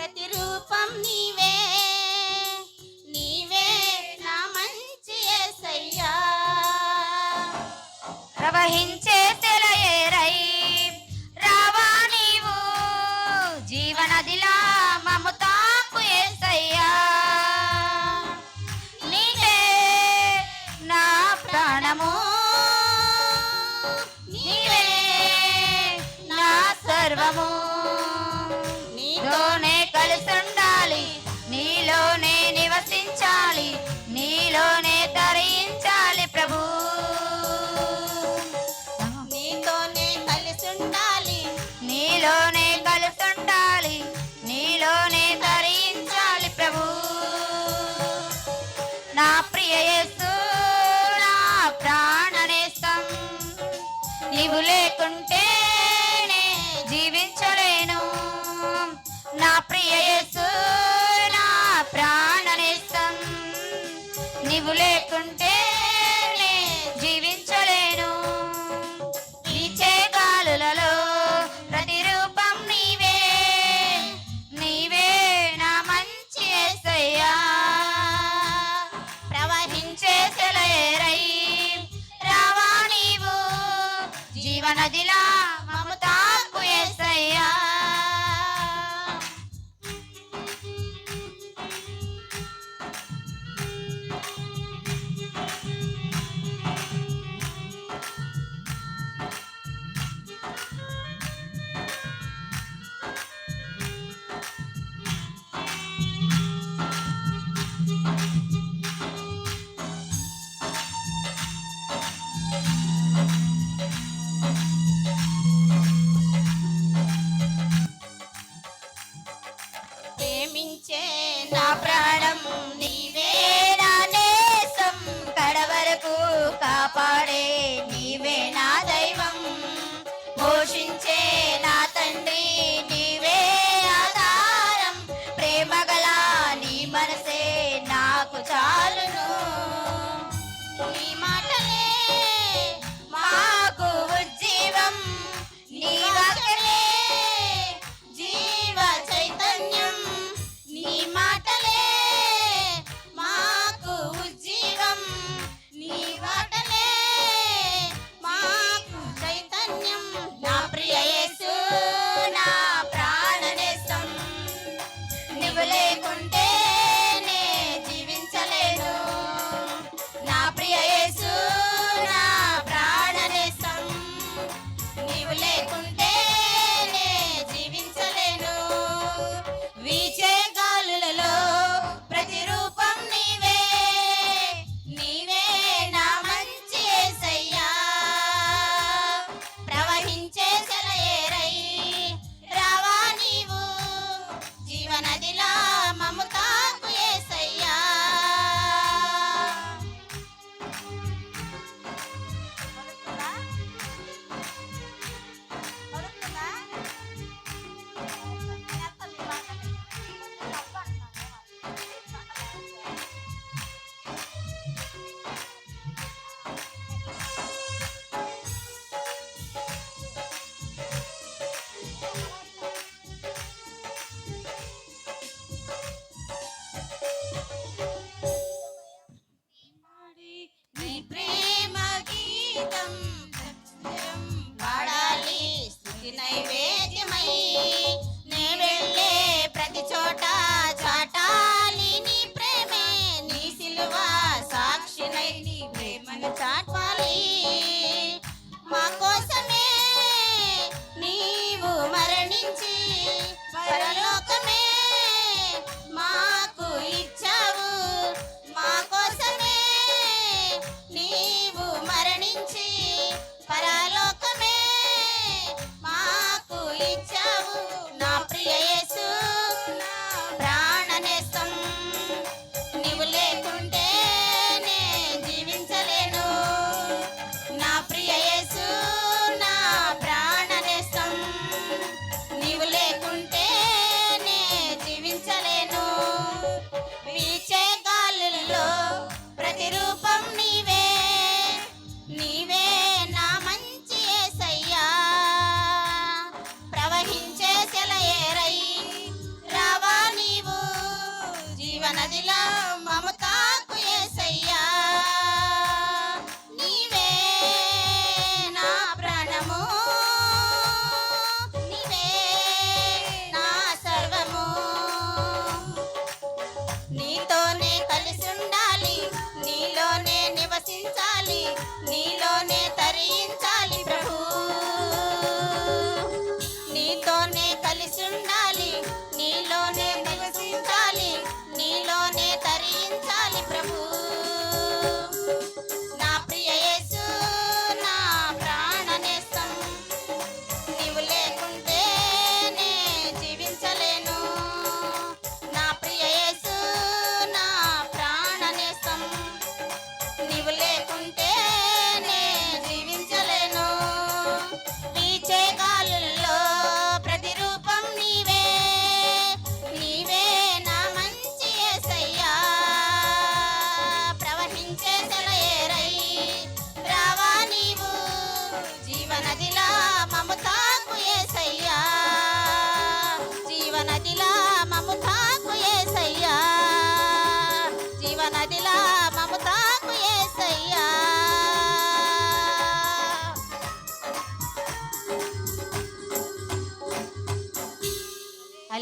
ప్రతిరూపం నీవే, నీవే నా మంచి యేసయ్యా. ప్రవహించే సెలయేరై రావా నీవు, జీవనదిలా మము తాకు యేసయ్యా. నీవే నా ప్రాణము, నీవే నా సర్వము. నీలోనే కలిసుండాలి, నీలోనే నివసించాలి, నీలోనే తరించాలి ప్రభు. నీతోనే కలిసుండాలి, నీలోనే కలిసుండాలి, నీలోనే తరించాలి ప్రభు. నా ప్రియ యేసు నా ప్రాణనేస్తం, నీవు లేకుంటే నే జీవించలేను. నా ప్రియ యేసు నా ప్రాణనేస్తం, నీవు లేకుంటే నే జీవించలేను. వీచే గాలులలో ప్రతిరూపం నీవే, నీవే నా మంచి యేసయ్యా. ప్రవహించే సెలయేరై రావా నీవు, జీవనదిలా మము తాకు యేసయ్యా. ప్రేమించే నా ప్రాణం నీవే, నా నేసం కడవరకు కాపాడే నీవే నా దైవం. పోషించే నా తండ్రి నీవే ఆధారం, ప్రేమగల నీ మనసే నాకు చాలును. నీ మాటలే మాకు ఉజ్జీవం, నీ వాక్యమే జీవ చైతన్యం. నీ మాటలే మాకు ఉజ్జీవం, నీ మాటలే మాకు చైతన్యం. నా ప్రియ యేసు నా ప్రాణనేస్తం, నీవు లేకుంటే నే జీవించలేను. నా ప్రియ యేసు నా ప్రాణనేస్తం, నీవు లేకుంటే నే జీవించలేను. వీచే గాలులలో ప్రతిరూపం నీవే, నీవే నా మంచి యేసయ్యా. ప్రవహించే సెలయేరై రావా నీవు, జీవనదిలా మము తాకు యేసయ్యా. నీ ప్రేమ గీతం ప్రత్యక్షం పాడాలి, స్తుతి నైవేద్యమై నే వెళ్ళే ప్రతి చోట చాటాలి నీ ప్రేమే. నీ సిలువ సాక్షినై నీ ప్రేమను చాటాలి. మా కోసమే నీవు మరణించి పరలోకమే మాకు ఇచ్చావు. మా కోసమే నీవు మరణించి పరలోకమే మాకు ఇచ్చావు. నా ప్రియ యేసు నా ప్రాణనేస్తం, నీవు లేకుంటే నే జీవించలేను. నా ప్రియ యేసు నా ప్రాణనేస్తం, నీవు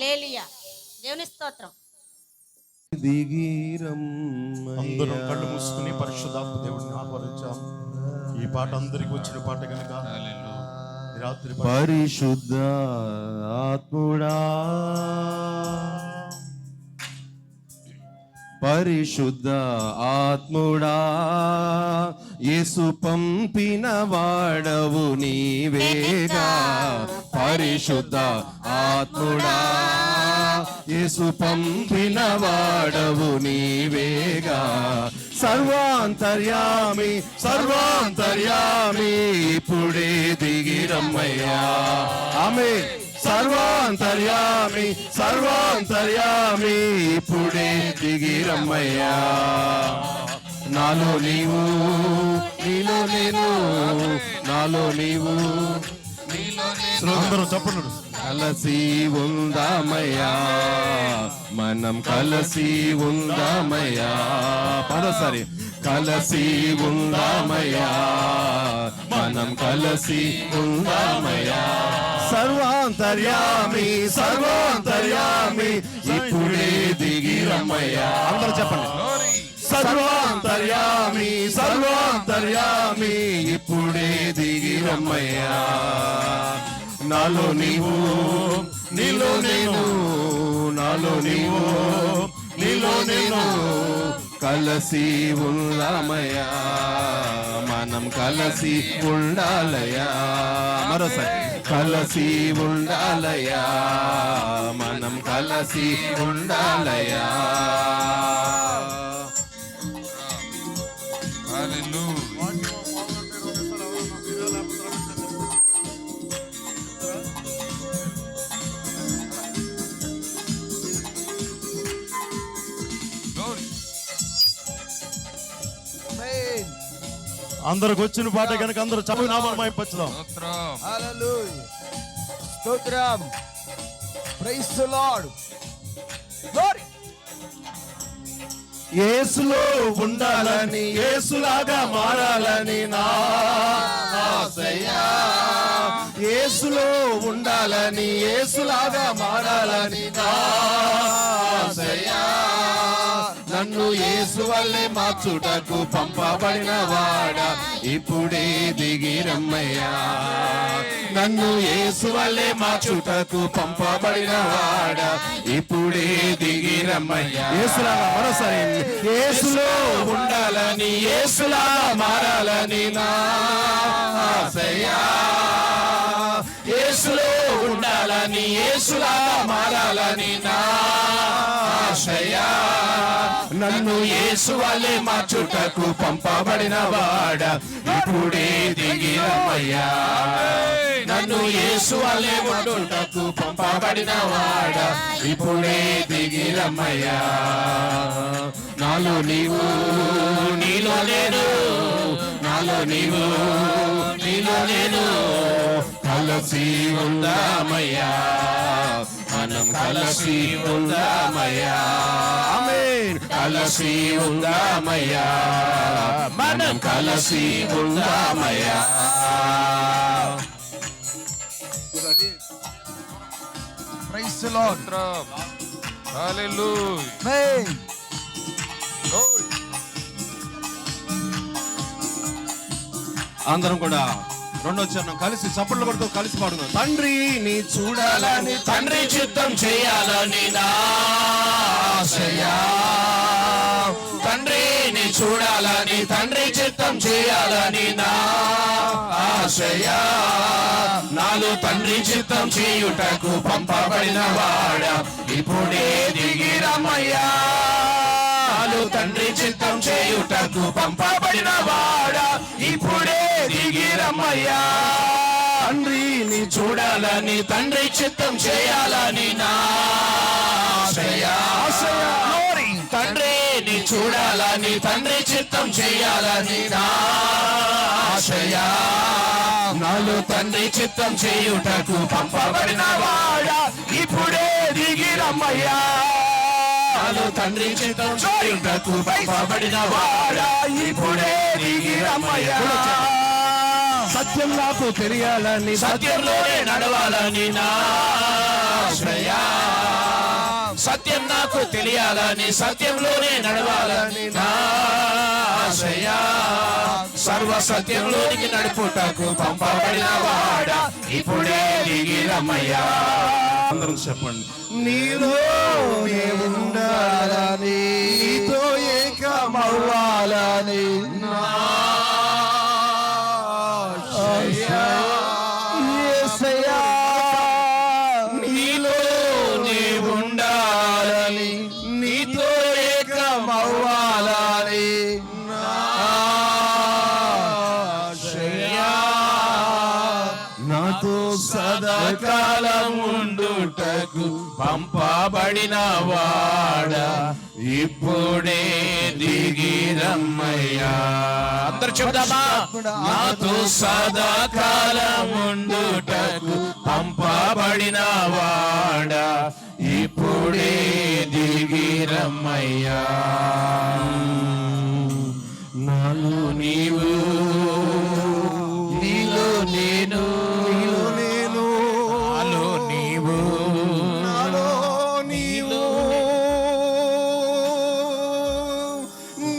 హల్లెలూయా. దేవుని స్తోత్రం. అందరం కళ్ళు మూసుకుని పరిశుద్ధాత్మ దేవుడిని ఆహ్వానించాం. ఈ పాట అందరికి వచ్చిన పాట కనుక రాత్రి పరిశుద్ధ ఆత్ముడా, పరిశుద్ధ ఆత్ముడా, యేసు పంపిన వాడవు నీవేగా. పరిశుద్ధ ఆత్ముడా, యేసు పంపిన వాడవు నీవేగా. సర్వాంతర్యామి సర్వాంతర్యామి ఇప్పుడే దిగిరమ్మయ్యా. ఆమేన్. సర్వాంతర్యామి సర్వాంతర్యామి ఇప్పుడే దిగిరమ్మయ్యా. నాలో నీవు నీలో నేను, నాలో నీవు అందరూ చెప్పండి. కలసి ఉందామయ్యా, మనం కలసి ఉందామయ్యా. పదసరి కలసి ఉందామయ్యా, మనం కలసి ఉందామయ్యా. సర్వాంతర్యామి సర్వాంతర్యామి ఇప్పుడే దిగిరమ్మయ్యా. అందరూ చెప్పండి. సర్వాంతర్యామి సర్వాంతర్యామి ఇప్పుడే దిగిరమ్మయ్యా. నాలో నీవు నీలో నేను, నాలో నీవు నీలో నేను, కలసి ఉందామయ్యా, మనం కలసి ఉండాలయ్యా. మరోసారి కలసి ఉండాలయ్యా, మనం కలసి ఉండాలయ్యా. అందరికి వచ్చిన పాట కనుక అందరూ చదువు నామాలు మైపచ్చుదాం. హల్లెలూయా, స్తోత్రం, ప్రైజ్ ది లార్డ్. గ్లోరీ. యేసులో ఉండాలని, యేసులాగా మారాలని నా ఆశయా. యేసులో ఉండాలని, యేసులాగా మారాలని నా ఆశయా. నన్ను యేసు వల్లే మార్చుటకు పంపబడిన వాడా ఇప్పుడే దిగిరమ్మయ్యా. నన్ను యేసు వల్లే మార్చుటకు పంపబడిన వాడా ఇప్పుడే దిగిరమ్మయ్యా. యేసులాగా మరోసారి యేసులో ఉండాలని, యేసులాగా మారాలని నా ఆశయా. యేసులో ఉండాలని, యేసులాగా మారాలని నా ఆశయా. నన్ను యేసు వల్లే మార్చుటకు పంపబడిన వాడా ఇప్పుడే దిగిరమ్మయ్యా. నన్ను యేసు వల్లే ఉండుటకు పంపబడిన వాడా ఇప్పుడే దిగిరమ్మయ్యా. నాలో నీవు నీలో నేను, నాలో నీవు నీలో నేను, కలసి ఉందామయ్యా, మనం కలసి ఉందామయ్యా. ఆమేన్. కలసి ఉందామయ్యా, మనం కలసి ఉందామయ్యా. Praise the Lord. హల్లెలూయా. ఆమేన్. అందరం కూడా రెండో చరణం కలిసి చప్పట్లు కొడుతూ కలిసి పాడుదాం. తండ్రి నీ చూడాలని, తండ్రి చిత్తం చేయాలని నా ఆశయా. తండ్రి నీ చూడాలని, తండ్రి చిత్తం చేయాలని నా ఆశయా. నాలో తండ్రి చిత్తం చేయుటకు పంపబడిన వాడా ఇప్పుడే దిగిరమ్మయ్యా. నాలో తండ్రి చిత్తం చేయుటకు పంపబడిన వాడా ఇప్పుడే దిగిరమ్మయ్యా. తండ్రి నీ చూడాలని, తండ్రి చిత్తం చేయాలని నా ఆశయా. తండ్రి నీ చూడాలని, తండ్రి చిత్తం చేయాలని నా ఆశయా. నాలో తండ్రి చిత్తం చేయుటకు పంపబడిన వాడా ఇప్పుడే దిగిరమ్మయ్యా. నాలో తండ్రి చిత్తం చేయుటకు పంపబడిన వాడా ఇప్పుడే దిగిరమ్మయ్యా. సత్యం నాకు తెలియాలని, సత్యంలోనే నడవాలని నా ఆశయా. సత్యం నాకు తెలియాలని, సత్యంలోనే నడవాలని నా ఆశయా. సర్వ సత్యంలోనికి నడుపుటకు పంపబడిన వాడా, ఇప్పుడే దిగి రమ్మయ్యా. అందరం చెప్పండి. నీలో ఉండాలని, నీతో ఏకమవ్వాలని నా ఆశయా. యేసయ్యా, నీలో ఉండాలని, నీతో ఏకమవ్వాలని నా ఆశయా. నాతో సదాకాలం ఉండుటకు పంపబడిన వాడా, ఇప్పుడే దిగి రమ్మయ్యా. అందరు చెబుదామా? నాతో సదాకాలం ఉండుటకు పంపబడిన వాడా, ఇప్పుడే దిగి రమ్మయ్యా. నాలో నీవు, నీలో నేను, నాలో నీవు, నాలో నీవు,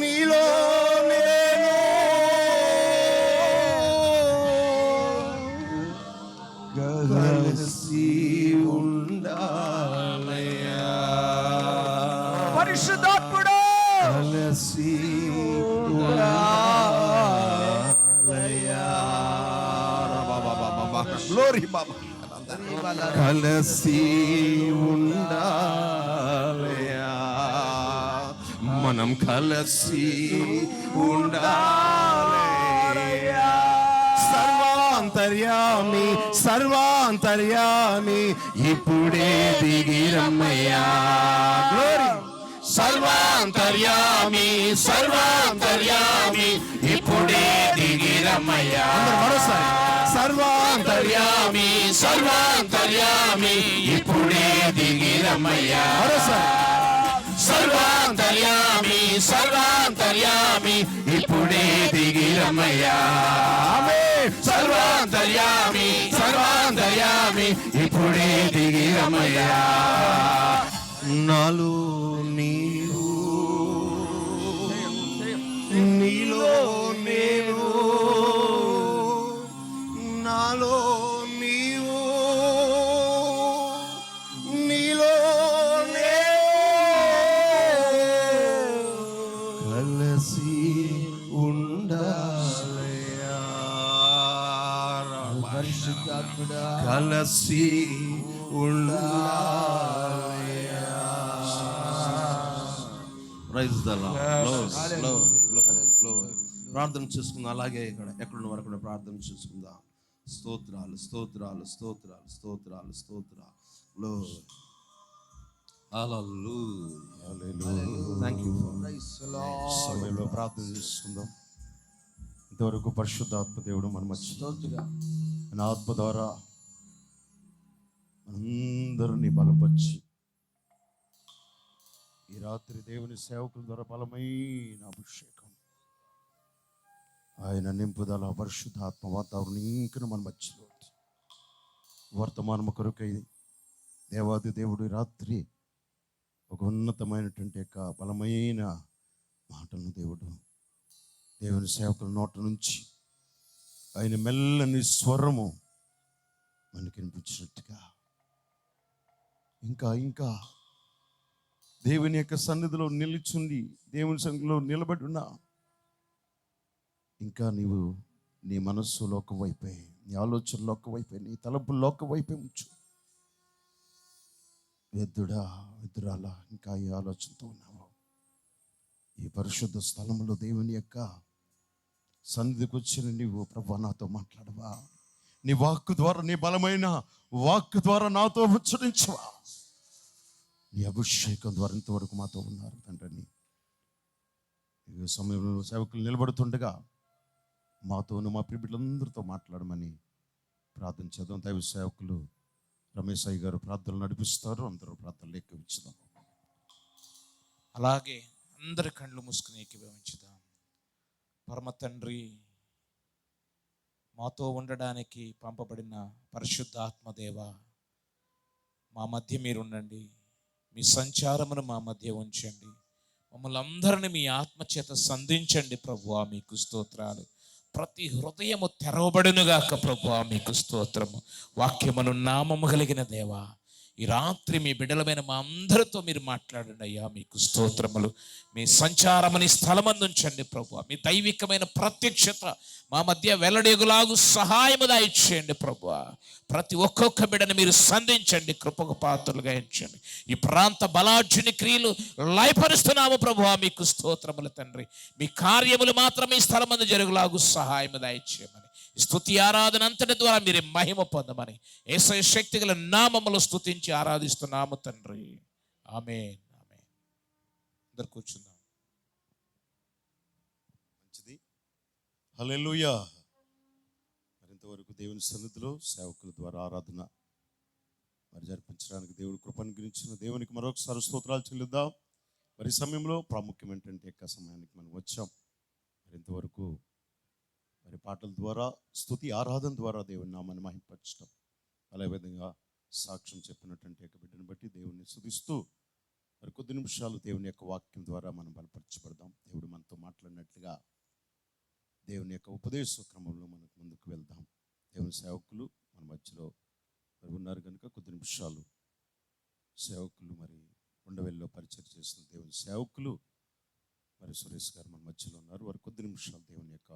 నీలో నేను, కలిసి ఉండాలయ్యా. పరిశుద్ధాత్ముడా, కలిసి ఉండాలయ్యా. గ్లోరీ బాబా. కలిసి ఉండాలయ్యా. మనం కలిసి ఉండాలయ్యా. సర్వాంతర్యామి, సర్వాంతర్యామి, ఇప్పుడే దిగి రమ్మయ్యా. గ్లోరీ. సర్వాంతర్యామి, సర్వాంతర్యామి, ఇప్పుడే దిగి రమ్మయ్యా. మరోసారి. సర్వాంతర్యామి, సర్వాంతర్యామి, ఇప్పుడే దిగి రమ్మయ్యా. మరోసారి. సర్వాంతర్యామి, సర్వాంతర్యామి, ఇప్పుడే దిగి రమ్మయ్యా. సర్వాంతర్యామి, సర్వాంతర్యామి, ఇప్పుడే దిగి రమ్మయ్యా. నాలో నీవు, నీలో నేను, నాలో నీవు, నీలో కలిసి ఉండాలయ్యా. పరిశుద్ధాత్ముడా, కలిసి ఉండాలయ్యా. Praise the Lord. ప్రార్థన చేసుకుందాం. అలాగే ఇక్కడ ఎక్కడున్న వరకు ప్రార్థన చేసుకుందాం. స్తోత్రాలు, స్తోత్రాలు, స్తోత్రాలు, స్తోత్రాలు, స్తోత్రాలు. Thank you. సమయంలో ప్రార్థన చేసుకుందాం. ఇంతవరకు పరిశుద్ధాత్మ దేవుడు మన మధ్యలో మన ఆత్మ ద్వారా మనందరినీ బలపరిచి ఈ రాత్రి దేవుని సేవకుల ద్వారా బలమైన అభిషేకం, ఆయన నింపుదల, పరిశుద్ధాత్మ వాతావరణం ఇంకా మన మధ్యలో వర్తమానం కొరకై దేవాది దేవుడు రాత్రి ఒక ఉన్నతమైనటువంటి యొక్క బలమైన మాటలను దేవుని సేవకుల నోట నుంచి ఆయన మెల్లని స్వరము మనకి వినిపించినట్టుగా ఇంకా ఇంకా దేవుని యొక్క సన్నిధిలో నిలుచుండి దేవుని సన్నిధిలో నిలబడి ఉన్నా ఇంకా నీవు నీ మనస్సులో ఒక వైపే, నీ ఆలోచనలో ఒక వైపే, నీ తలపుల్లో ఒక వైపే ఉంచు. ఎద్దుడా ఎద్దురాలా ఇంకా ఈ ఆలోచనతో ఉన్నావు. ఈ పరిశుద్ధ స్థలంలో దేవుని యొక్క సన్నిధికి వచ్చిన నీవు ప్రభువా నాతో మాట్లాడవా, నీ వాక్కు ద్వారా, నీ బలమైన వాక్కు ద్వారా నాతో ముచ్చరించవా. నీ అభిషేకం ద్వారా ఇంతవరకు మాతో ఉన్నారు తండ్రిని. ఈ సమయంలో సేవకులు నిలబడుతుండగా మాతోను మా ప్రియులందరితో మాట్లాడమని ప్రార్థన చేద్దాం. దైవ సేవకులు రమేష్ అయ్య గారు ప్రార్థనలు నడిపిస్తారు. అందరూ ప్రార్థనలు ఎక్కించుదాం. అలాగే అందరి కళ్ళు మూసుకుని ఏకీభవించుదాం. పరమ తండ్రి, మాతో ఉండడానికి పంపబడిన పరిశుద్ధ ఆత్మదేవ, మా మధ్య మీరుండండి. మీ సంచారమును మా మధ్య ఉంచండి. మమ్మల్ని అందరిని మీ ఆత్మచేత సంధించండి ప్రభువా, మీకు స్తోత్రాలు. ప్రతి హృదయము తెరవబడునుగాక ప్రభువా, మీకు స్తోత్రము. వాక్యమును నామము కలిగిన దేవా, ఈ రాత్రి మీ బిడ్డలమైన మా అందరితో మీరు మాట్లాడండి అయ్యా, మీకు స్తోత్రములు. మీ సంచారమని స్థలమందు ఉంచండి ప్రభువా. మీ దైవికమైన ప్రత్యక్షత మా మధ్య వెల్లడిగులాగు సహాయము దయచేయండి ప్రభువా. ప్రతి ఒక్కొక్క బిడ్డని మీరు సంధించండి, కృపకు పాత్రలుగా ఎంచండి. ఈ ప్రాంత బలార్జుని క్రియలు లయపరుస్తున్నాము ప్రభువా, మీకు స్తోత్రములు తండ్రి. మీ కార్యములు మాత్రం ఈ స్థలమందు జరుగులాగు సహాయము దయచేయమని, స్తుతి ఆరాధన అంతటి ద్వారా మీరు మహిమ పొందమని యేసయ్య శక్తిగల నామములో స్తుతించి ఆరాధిస్తున్నాము తండ్రి. ఆమేన్, ఆమేన్. అందరు కూర్చుందాం. మంచిది. హల్లెలూయా. మరింతవరకు దేవుని సన్నిధిలో సేవకుల ద్వారా ఆరాధన మరి జరిపించడానికి దేవుడు కృపను గురించిన దేవునికి మరొకసారి స్తోత్రాలు చెల్లిద్దాం. మరి ఈ సమయంలో ప్రాముఖ్యం ఏంటంటే ఎక్క సమయానికి మనం వచ్చాం. మరింతవరకు మరి పాటల ద్వారా స్తుతి ఆరాధన ద్వారా దేవుని నామాన్ని మహింపరచడం, అదేవిధంగా సాక్ష్యం చెప్పినటువంటి యొక్క బిడ్డను బట్టి దేవుని స్తుతిస్తూ మరి కొద్ది నిమిషాలు దేవుని యొక్క వాక్యం ద్వారా మనం బలపరచబడదాం. దేవుడు మనతో మాట్లాడినట్లుగా దేవుని యొక్క ఉపదేశ క్రమంలో మనకు ముందుకు వెళ్దాం. దేవుని సేవకులు మన మధ్యలో మరి ఉన్నారు కనుక కొద్ది నిమిషాలు సేవకులు మరి ఉండవెల్లో పరిచయం చేస్తున్న దేవుని సేవకులు మరి సురేష్ గారు మన మధ్యలో ఉన్నారు. వారు కొద్ది నిమిషాలు దేవుని యొక్క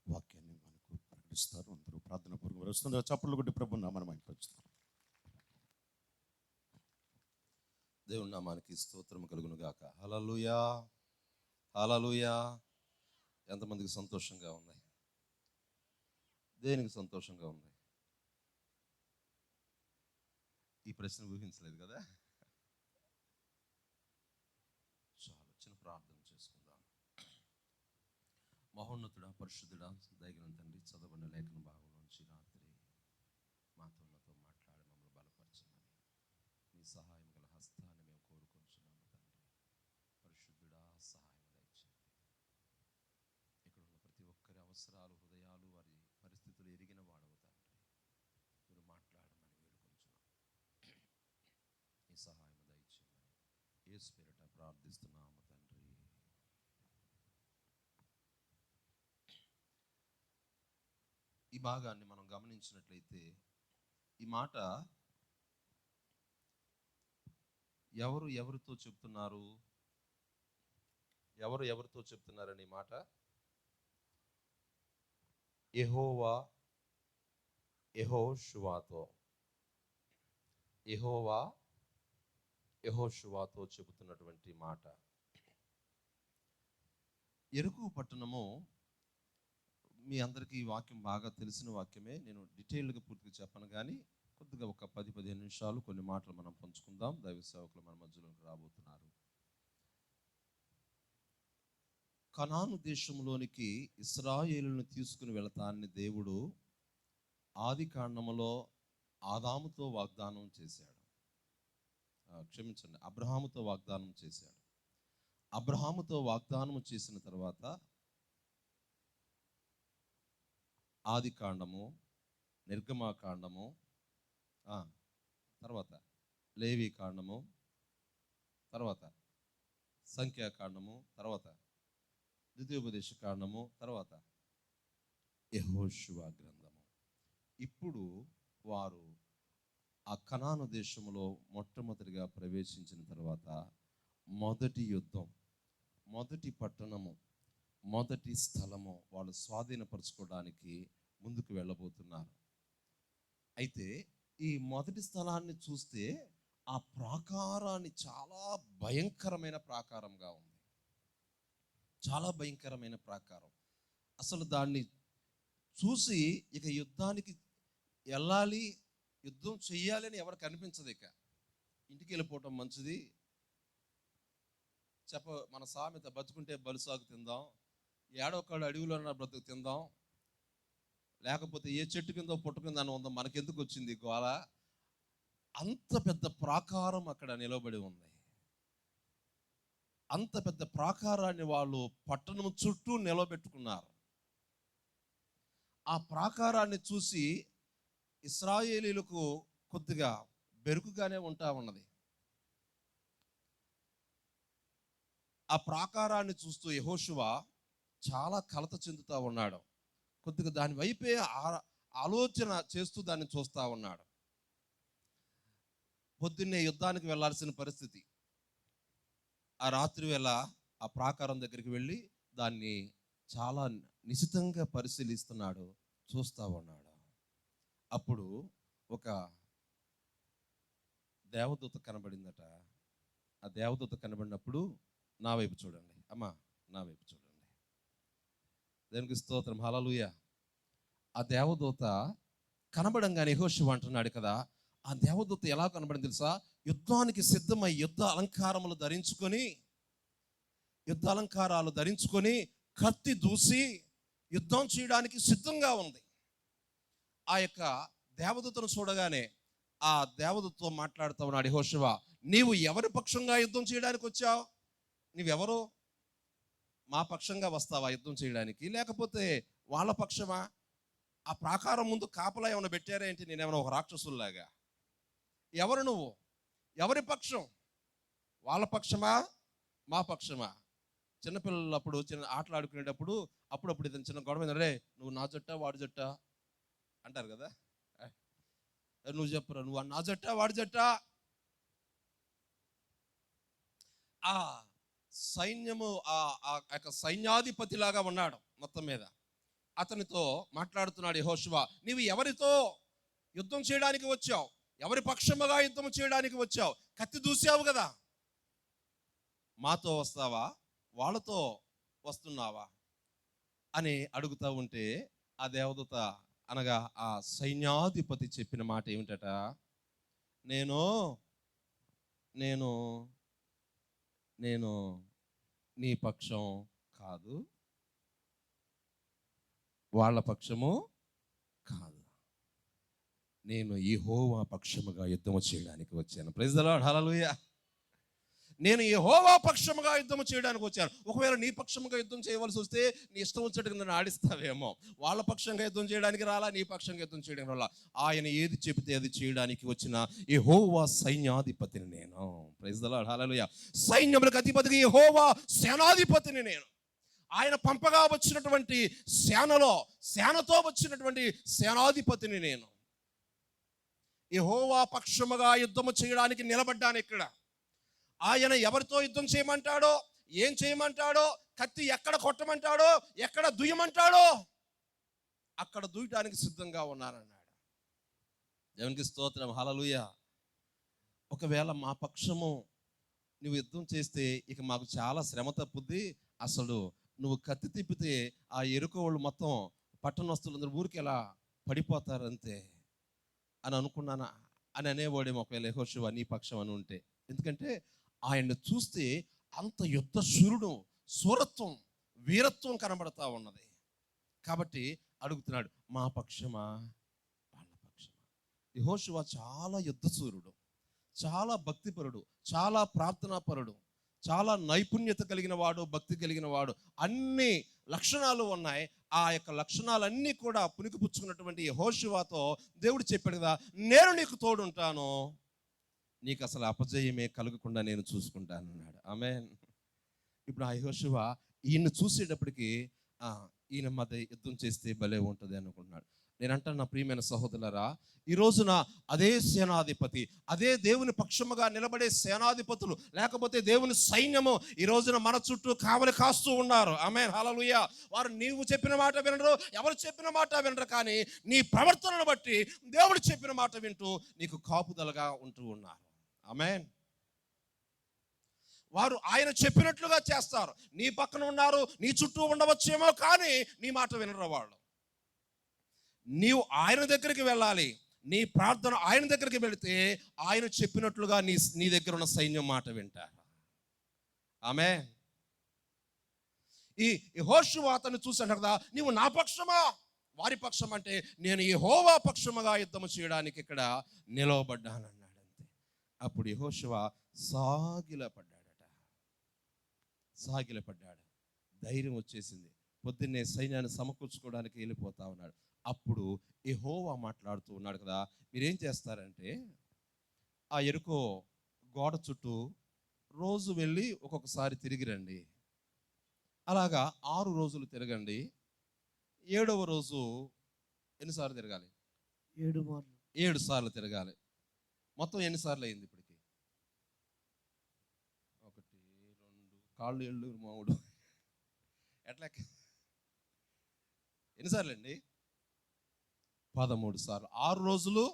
వాక్యాన్ని మనకు ప్రకటిస్తారు. అందరూ ప్రార్థన పూర్వకంగా వస్తున్నారు. చప్పట్లు కొట్టి ప్రభువుని నామాన్ని మహిమపరుస్తారు. దేవుని నామానికి స్తోత్రం కలుగును గాక. హల్లెలూయా, హల్లెలూయా. ఎంతమందికి సంతోషంగా ఉంది? దేనికి సంతోషంగా ఉంది? ఈ ప్రశ్న ఊహించలేదు కదా. చాలు, చిన్న ప్రార్థన చేసుకుందాం. మహోన్నతుడా, పరిశుద్ధుడా, దయగల తండ్రి, చదవబడిన లేఖన భాగం నుంచి రాత్రి మాతో మాట్లాడి మమ్మల్ని బలపరచమని మీ సహాయం గల హస్తాన్ని మేము కోరుకుంటున్నాము తండ్రి. పరిశుద్ధుడా, సహాయం దయచేయండి. ఇక్కడ ఉన్న ప్రతి ఒక్కరి అవసరాలు, హృదయాలు, వారి పరిస్థితులు ఎరిగిన వాడవు తండ్రి. మీరు మాట్లాడమని వేడుకొంచున్నాం. ఈ సహాయం దయచేయమని యేసు పేరిట ప్రార్థిస్తున్నాము తండ్రి. ఈ భాగాన్ని మనం గమనించినట్లయితే ఈ మాట ఎవరితో చెప్తున్నారు? ఎవరితో చెప్తున్నారని ఈ మాట? యెహోవా యెహోషువతో చెబుతున్నటువంటి మాట. యెరికో పట్టణము మీ అందరికీ ఈ వాక్యం బాగా తెలిసిన వాక్యమే. నేను డీటెయిల్డ్గా పూర్తిగా చెప్పను, కానీ కొద్దిగా ఒక 10-15 నిమిషాలు కొన్ని మాటలు మనం పంచుకుందాం. దైవ సేవకులు మన మధ్యలోకి రాబోతున్నారు. కనాను దేశంలోనికి ఇశ్రాయేలును తీసుకుని వెళతానని దేవుడు ఆది కాండములో ఆదాముతో వాగ్దానం చేశాడు. అబ్రహాముతో వాగ్దానం చేశాడు. అబ్రహాముతో వాగ్దానం చేసిన తర్వాత ఆది కాండము, నిర్గమాకాండము, తర్వాత లేవి కాండము, తర్వాత సంఖ్యాకాండము, తర్వాత ద్వితీయోపదేశ కాండము, తర్వాత యెహోషువ గ్రంథము. ఇప్పుడు వారు ఆ కనాను దేశంలో మొట్టమొదటిగా ప్రవేశించిన తర్వాత మొదటి యుద్ధం, మొదటి పట్టణము, మొదటి స్థలము వాళ్ళు స్వాధీనపరచుకోవడానికి ముందుకు వెళ్ళబోతున్నారు. అయితే ఈ మొదటి స్థలాన్ని చూస్తే ఆ ప్రాకారాన్ని చాలా భయంకరమైన ప్రాకారంగా ఉంది. చాలా భయంకరమైన ప్రాకారం. అసలు దాన్ని చూసి ఇక యుద్ధానికి వెళ్ళాలి, యుద్ధం చెయ్యాలని ఎవరికి అనిపించదు. ఇక ఇంటికి వెళ్ళిపోవటం మంచిది. మన సామెత, బతుకుంటే బలుసాగు తిందాం, ఏడొక్కడు అడవిలో బ్రతుకు తిందాం, లేకపోతే ఏ చెట్టు కిందో పొట్టు కింద ఉందాం, మనకెందుకు వచ్చింది గోల. అంత పెద్ద ప్రాకారం అక్కడ నిలబడి ఉంది. అంత పెద్ద ప్రాకారాన్ని వాళ్ళు పట్టణం చుట్టూ నిలబెట్టుకున్నారు. ఆ ప్రాకారాన్ని చూసి ఇశ్రాయేలీలకు కొద్దిగా బెరుకుగానే ఉంటా ఉన్నది. ఆ ప్రాకారాన్ని చూస్తూ యెహోషువ చాలా కలత చెందుతా ఉన్నాడు. కొద్దిగా దాని వైపే ఆలోచన చేస్తూ దాన్ని చూస్తా ఉన్నాడు. పొద్దున్నే యుద్ధానికి వెళ్ళాల్సిన పరిస్థితి. ఆ రాత్రి వేళ ఆ ప్రాకారం దగ్గరికి వెళ్ళి దాన్ని చాలా నిశితంగా పరిశీలిస్తున్నాడు, చూస్తా ఉన్నాడు. అప్పుడు ఒక దేవదూత కనబడిందట. ఆ దేవదూత కనబడినప్పుడు నా వైపు చూడండి అమ్మా, నా వైపు చూడండి. దేవునికి స్తోత్రం, హల్లెలూయా. ఆ దేవదూత కనబడంగానే యెహోషువ అంటున్నాడు కదా, ఆ దేవదూత ఎలా కనబడింది తెలుసా? యుద్ధానికి సిద్ధమై యుద్ధ అలంకారాలు ధరించుకొని కత్తి దూసి యుద్ధం చేయడానికి సిద్ధంగా ఉంది. ఆ యొక్క దేవదూతను చూడగానే ఆ దేవదూతతో మాట్లాడుతూ ఉన్నాడు యెహోషువ, నీవు ఎవరి పక్షంగా యుద్ధం చేయడానికి వచ్చావు? నీవెవరు? మా పక్షంగా వస్తావా యుద్ధం చేయడానికి, లేకపోతే వాళ్ళ పక్షమా? ఆ ప్రాకారం ముందు కాపలా ఏమైనా పెట్టారా ఏంటి? నేనేమైనా ఒక రాక్షసుల్లాగా? ఎవరు నువ్వు? ఎవరి పక్షం? వాళ్ళ పక్షమా మా పక్షమా? చిన్నపిల్లలు అప్పుడు చిన్న ఆటలు ఆడుకునేటప్పుడు అప్పుడప్పుడు ఇతను చిన్న గొడవ రే నువ్వు నా జట్టా వాడి జట్టా అంటారు కదా. నువ్వు చెప్పరా, నువ్వు నా జట్టా వాడి జట్టా? ఆ సైన్యము ఆ యొక్క సైన్యాధిపతి లాగా ఉన్నాడు మొత్తం మీద. అతనితో మాట్లాడుతున్నాడు యెహోషువ, నీవు ఎవరితో యుద్ధం చేయడానికి వచ్చావు? ఎవరి పక్షముగా యుద్ధం చేయడానికి వచ్చావు? కత్తి దూసావు కదా, మాతో వస్తావా వాళ్ళతో వస్తున్నావా అని అడుగుతూ ఉంటే ఆ దేవదూత అనగా ఆ సైన్యాధిపతి చెప్పిన మాట ఏమిటట? నేను నేను నేను నీ పక్షం కాదు, వాళ్ళ పక్షము కాదు, నేను యెహోవా పక్షముగా యుద్ధము చేయడానికి వచ్చాను. ప్రైజ్ ది లార్డ్, హల్లెలూయా. నేను యెహోవా పక్షముగా యుద్ధము చేయడానికి వచ్చాను. ఒకవేళ నీ పక్షముగా యుద్ధం చేయవలసి వస్తే నీ ఇష్టం వచ్చేట్టుగా నన్ను ఆడిస్తావేమో. వాళ్ళ పక్షంగా యుద్ధం చేయడానికి రాలా, నీ పక్షంగా యుద్ధం చేయడానికి రాలా. ఆయన ఏది చెబితే అది చేయడానికి వచ్చిన యెహోవా సైన్యాధిపతిని నేను. ప్రైజ్ ది లార్డ్, హల్లెలూయా. సైన్యములకు అధిపతిగా యెహోవా సేనాధిపతిని నేను. ఆయన పంపగా వచ్చినటువంటి సేనతో వచ్చినటువంటి సేనాధిపతిని నేను. యెహోవా పక్షముగా యుద్ధము చేయడానికి నిలబడ్డాను ఇక్కడ. ఆయన ఎవరితో యుద్ధం చేయమంటాడో, ఏం చేయమంటాడో, కత్తి ఎక్కడ కొట్టమంటాడో, ఎక్కడ దుయ్యమంటాడో అక్కడ దూయటానికి సిద్ధంగా ఉన్నానన్నాడు. దేవునికి స్తోత్రం, హల్లెలూయా. ఒకవేళ మా పక్షము నువ్వు యుద్ధం చేస్తే ఇక మాకు చాలా శ్రమ తప్పుద్ది. అసలు నువ్వు కత్తి తిప్పితే ఆ ఎరుక వాళ్ళు మొత్తం పట్టణస్తులందరూ ఊరికి ఎలా పడిపోతారంతే అని అనుకున్నానా అని అనేవాడేమో ఒకవేళ యెహోషువ నీ పక్షం అని ఉంటే. ఎందుకంటే ఆయన్ని చూస్తే అంత యుద్ధ శూరుడు, శూరత్వం, వీరత్వం కనబడతా ఉన్నది. కాబట్టి అడుగుతున్నాడు, మా పక్షమా వాళ్ళ పక్షమా? యెహోషువ చాలా యుద్ధశూరుడు, చాలా భక్తిపరుడు, చాలా ప్రార్థనాపరుడు, చాలా నైపుణ్యత కలిగిన వాడు, భక్తి కలిగిన వాడు, అన్ని లక్షణాలు ఉన్నాయి. ఆ యొక్క లక్షణాలన్నీ కూడా పుణికిపుచ్చుకున్నటువంటి యెహోషువతో దేవుడు చెప్పాడు కదా, నేను నీకు తోడుంటాను, నీకు అసలు అపజయమే కలగకుండా నేను చూసుకుంటాను అన్నాడు. ఆమేన్. ఇప్పుడు ఆ యెహోషువ ఈయన్ని చూసేటప్పటికి ఈయన మధ్య యుద్ధం చేస్తే భలే ఉంటుంది అనుకుంటున్నాడు. నేను అంటాను నా ప్రియమైన సహోదరులారా, ఈ రోజున అదే సేనాధిపతి, అదే దేవుని పక్షముగా నిలబడే సేనాధిపతులు, లేకపోతే దేవుని సైన్యము ఈ రోజున మన చుట్టూ కావలి కాస్తూ ఉన్నారు. ఆమేన్, హల్లెలూయా. వారు నీవు చెప్పిన మాట వినరు, ఎవరు చెప్పిన మాట వినరు, కానీ నీ ప్రవర్తనను బట్టి దేవుడు చెప్పిన మాట వింటూ నీకు కాపుదలగా ఉంటూ ఉన్నారు. ఆమేన్. వారు ఆయన చెప్పినట్లుగా చేస్తారు. నీ పక్కన ఉన్నారు, నీ చుట్టూ ఉండవచ్చేమో, కానీ నీ మాట వినరు వాళ్ళు. నీవు ఆయన దగ్గరికి వెళ్ళాలి. నీ ప్రార్థన ఆయన దగ్గరికి వెళితే ఆయన చెప్పినట్లుగా నీ దగ్గర ఉన్న సైన్యం మాట వింటారు. ఆమేన్. ఈ యెహోషువ అతన్ని చూసాడు కదా, నీవు నా పక్షమా వారి పక్షం అంటే నేను యెహోవా పక్షముగా యుద్ధము చేయడానికి ఇక్కడ నిలవబడ్డానన్నాడు. అంతే. అప్పుడు యెహోషువ సాగిలపడ్డాడు. ధైర్యం వచ్చేసింది. పొద్దున్నే సైన్యాన్ని సమకూర్చుకోవడానికి వెళ్ళిపోతా ఉన్నాడు. అప్పుడు యెహోవా మాట్లాడుతూ ఉన్నాడు కదా, మీరేం చేస్తారంటే ఆ ఎరుకో గోడ చుట్టూ రోజు వెళ్ళి ఒక్కొక్కసారి తిరిగి రండి. అలాగా 6 రోజులు తిరగండి. 7వ రోజు ఎన్నిసార్లు తిరగాలి? 7 మార్లు. 7 సార్లు తిరగాలి. మొత్తం ఎన్నిసార్లు అయింది ఇప్పటికి? 1 2 కాళ్ళు ఏళ్ళు మావుడు ఎట్లా ఎన్నిసార్లు అండి? 13 సార్లు. 6 రోజులు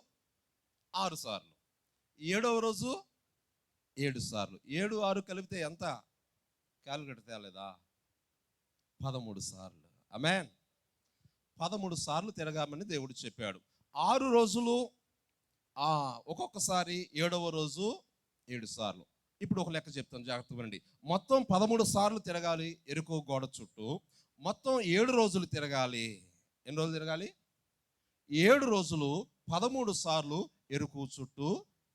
6 సార్లు. 7వ రోజు 7 సార్లు. 7, 6 కలిపితే ఎంత? క్యాలిక్యులేటర్ తేలేదా? 13 సార్లు. ఆమేన్. 13 సార్లు తిరగామని దేవుడు చెప్పాడు. 6 రోజులు ఒక్కొక్కసారి 7వ రోజు 7 సార్లు. ఇప్పుడు ఒక లెక్క చెప్తాను, జాగ్రత్తగా వినండి. మొత్తం 13 సార్లు తిరగాలి ఎరుకో గోడ చుట్టూ. మొత్తం 7 రోజులు తిరగాలి. ఎన్ని రోజులు తిరగాలి? 7 రోజులు 13 సార్లు ఎరుకు చుట్టూ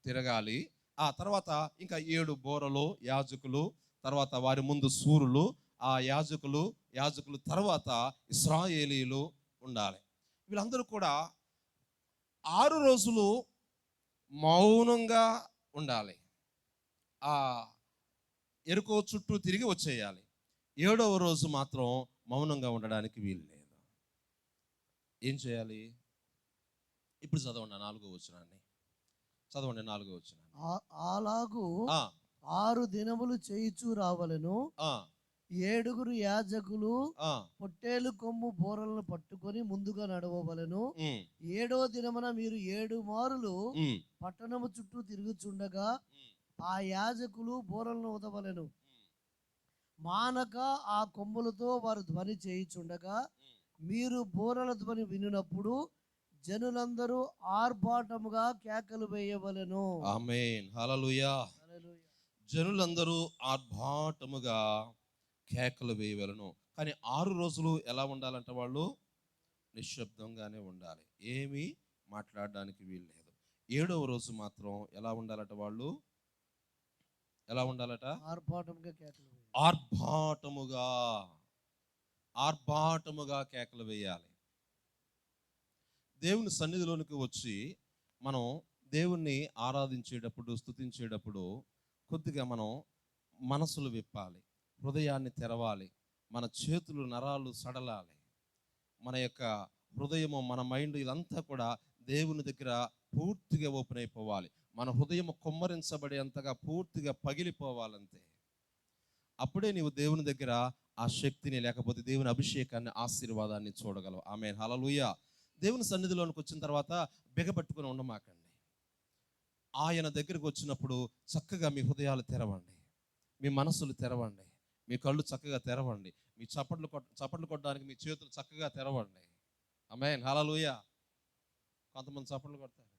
తిరగాలి. ఆ తర్వాత ఇంకా 7 బోరలు యాజకులు, తర్వాత వారి ముందు సూరులు, ఆ యాజకులు తర్వాత ఇశ్రాయేలీలు ఉండాలి. వీళ్ళందరూ కూడా 6 రోజులు మౌనంగా ఉండాలి. ఆ ఎరుకో చుట్టూ తిరిగి వచ్చేయాలి. 7వ రోజు మాత్రం మౌనంగా ఉండడానికి వీలు లేదు. ఏం చేయాలి? ఇప్పుడు చదవండి 4వ వచనాన్ని. చదవండి 4వ వచనాన్ని. అలాగూ 6 దినములు చేయిచూ రావలెను. 7 యాజకులు పొట్టేలు కొమ్ము బోరలను పట్టుకొని ముందుగా నడవవలెను. 7వ దినమున మీరు 7 మారులు పట్టణము చుట్టూ తిరుగుచుండగా ఆ యాజకులు బోరలను ఊదవలెను. మానక ఆ కొమ్ములతో వారు ధ్వని చేయుచుండగా మీరు బోరల ధ్వని వినినప్పుడు జనులందరూ ఆర్భాటముగా కేకలు వేయవలెను. ఆమేన్. హల్లెలూయా. జనులందరూ ఆర్భాటముగా కేకలు వేయవలెను. కానీ 6 రోజులు ఎలా ఉండాలంట? వాళ్ళు నిశ్శబ్దంగానే ఉండాలి. ఏమీ మాట్లాడడానికి వీలు లేదు. 7వ రోజు మాత్రం ఎలా ఉండాలట? వాళ్ళు ఎలా ఉండాలట? ఆర్భాటముగా కేకలు వేయాలి. దేవుని సన్నిధిలోనికి వచ్చి మనం దేవుణ్ణి ఆరాధించేటప్పుడు, స్తుతించేటప్పుడు కొద్దిగా మనం మనసులు విప్పాలి, హృదయాన్ని తెరవాలి, మన చేతులు నరాలు సడలాలి, మన యొక్క హృదయము, మన మైండ్ ఇదంతా కూడా దేవుని దగ్గర పూర్తిగా ఓపెన్ అయిపోవాలి. మన హృదయం కుమ్మరించబడేంతగా పూర్తిగా పగిలిపోవాలంతే. అప్పుడే నీవు దేవుని దగ్గర ఆ శక్తిని, లేకపోతే దేవుని అభిషేకాన్ని, ఆశీర్వాదాన్ని చూడగలవు. ఆమేన్. హల్లెలూయా. దేవుని సన్నిధిలోనికి వచ్చిన తర్వాత బిగపట్టుకుని ఉండమాకండి. ఆయన దగ్గరికి వచ్చినప్పుడు చక్కగా మీ హృదయాలు తెరవండి, మీ మనసులు తెరవండి, మీ కళ్ళు చక్కగా తెరవండి, మీ చప్పట్లు కొట్టడానికి మీ చేతులు చక్కగా తెరవండి. ఆమేన్. హల్లెలూయా. కొంతమంది చప్పట్లు కొడతారు,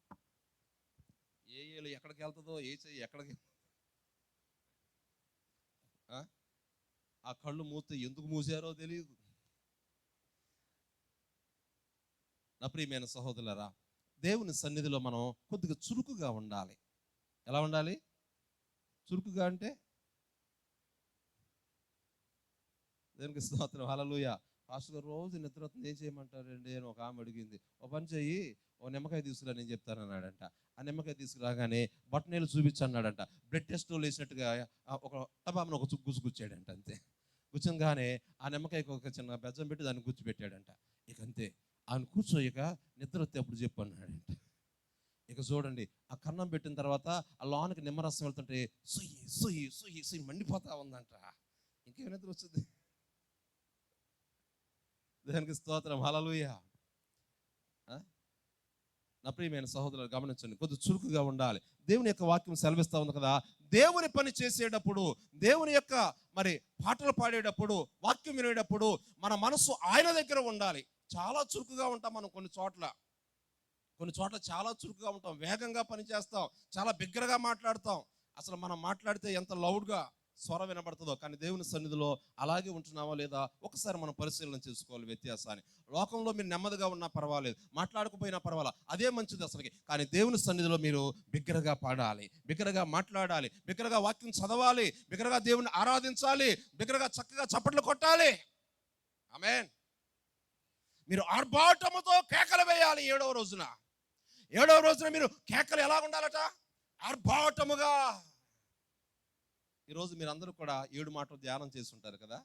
ఏ ఏలు ఎక్కడికి వెళ్తుందో, ఏ చెయ్యి ఎక్కడికి, ఆ కళ్ళు మూస్తే ఎందుకు మూసారో తెలియదు. నా ప్రియమైన సహోదరులారా, దేవుని సన్నిధిలో మనం కొద్దిగా చురుకుగా ఉండాలి. ఎలా ఉండాలి? చురుకుగా అంటే దేవునికి స్తోత్రం. హల్లెలూయా. పాస్టర్ గారు రోజు నిద్ర వస్తుంది, ఏం చేయమంటారండి అని ఒక ఆమె అడిగింది. ఓ పని చెయ్యి, ఓ నిమ్మకాయ తీసుకురా నేను చెప్తాను అన్నాడంట. ఆ నిమ్మకాయ తీసుకురాగానే బట్టనేలు చూపించన్నాడంట. బ్లడ్ టెస్ట్ వేసినట్టుగా ఒక టబామని ఒక గుచ్చాడంట. అంతే. కూర్చోగానే ఆ నిమ్మకాయకి ఒక చిన్న బెజ్జం పెట్టి దాన్ని కూర్చోబెట్టాడంట. ఇక అంతే, ఆయన కూర్చోయిక నిద్ర వస్తే అప్పుడు చెప్పు అన్నాడంట. ఇక చూడండి, ఆ కన్నం పెట్టిన తర్వాత ఆ లోనికి నిమ్మరసం వెళ్తుంటే సుయ్యి సుయ్యి సుయ్యి సుయ్యి మండిపోతా ఉందంట. ఇంకేం నిద్ర వస్తుంది? దానికి స్తోత్రం. హల్లెలూయా. నా ప్రియమైన సహోదరులు గమనించండి, కొద్దిగా చురుకుగా ఉండాలి. దేవుని యొక్క వాక్యం సెలవిస్తా ఉంది కదా, దేవుని పని చేసేటప్పుడు, దేవుని యొక్క మరి పాటలు పాడేటప్పుడు, వాక్యం వినేటప్పుడు మన మనసు ఆయన దగ్గర ఉండాలి. చాలా చురుకుగా ఉంటాం మనం కొన్ని చోట్ల చాలా చురుకుగా ఉంటాం, వేగంగా పని చేస్తాం, చాలా బిగ్గరగా మాట్లాడతాం. అసలు మనం మాట్లాడితే ఎంత లౌడ్గా స్వరం వినబడుతుందో. కానీ దేవుని సన్నిధిలో అలాగే ఉంటున్నావా లేదా ఒకసారి మనం పరిశీలన చేసుకోవాలి వ్యత్యాసాన్ని. లోకంలో మీరు నెమ్మదిగా ఉన్నా పర్వాలేదు, మాట్లాడకపోయినా పర్వాలేదు, అదే మంచిది అసలుకి. కానీ దేవుని సన్నిధిలో మీరు బిగ్గరగా పాడాలి, బిగ్గరగా మాట్లాడాలి, బిగ్గరగా వాక్యం చదవాలి, బిగ్గరగా దేవుని ఆరాధించాలి, బిగ్గరగా చక్కగా చప్పట్లు కొట్టాలి. ఆమేన్. మీరు ఆర్భాటముతో కేకలు వేయాలి. 7వ రోజున మీరు కేకలు ఎలా ఉండాలట? ఆర్భాటముగా. ఈరోజు మీరందరూ కూడా 7 మాటలు ధ్యానం చేసి ఉంటారు కదా.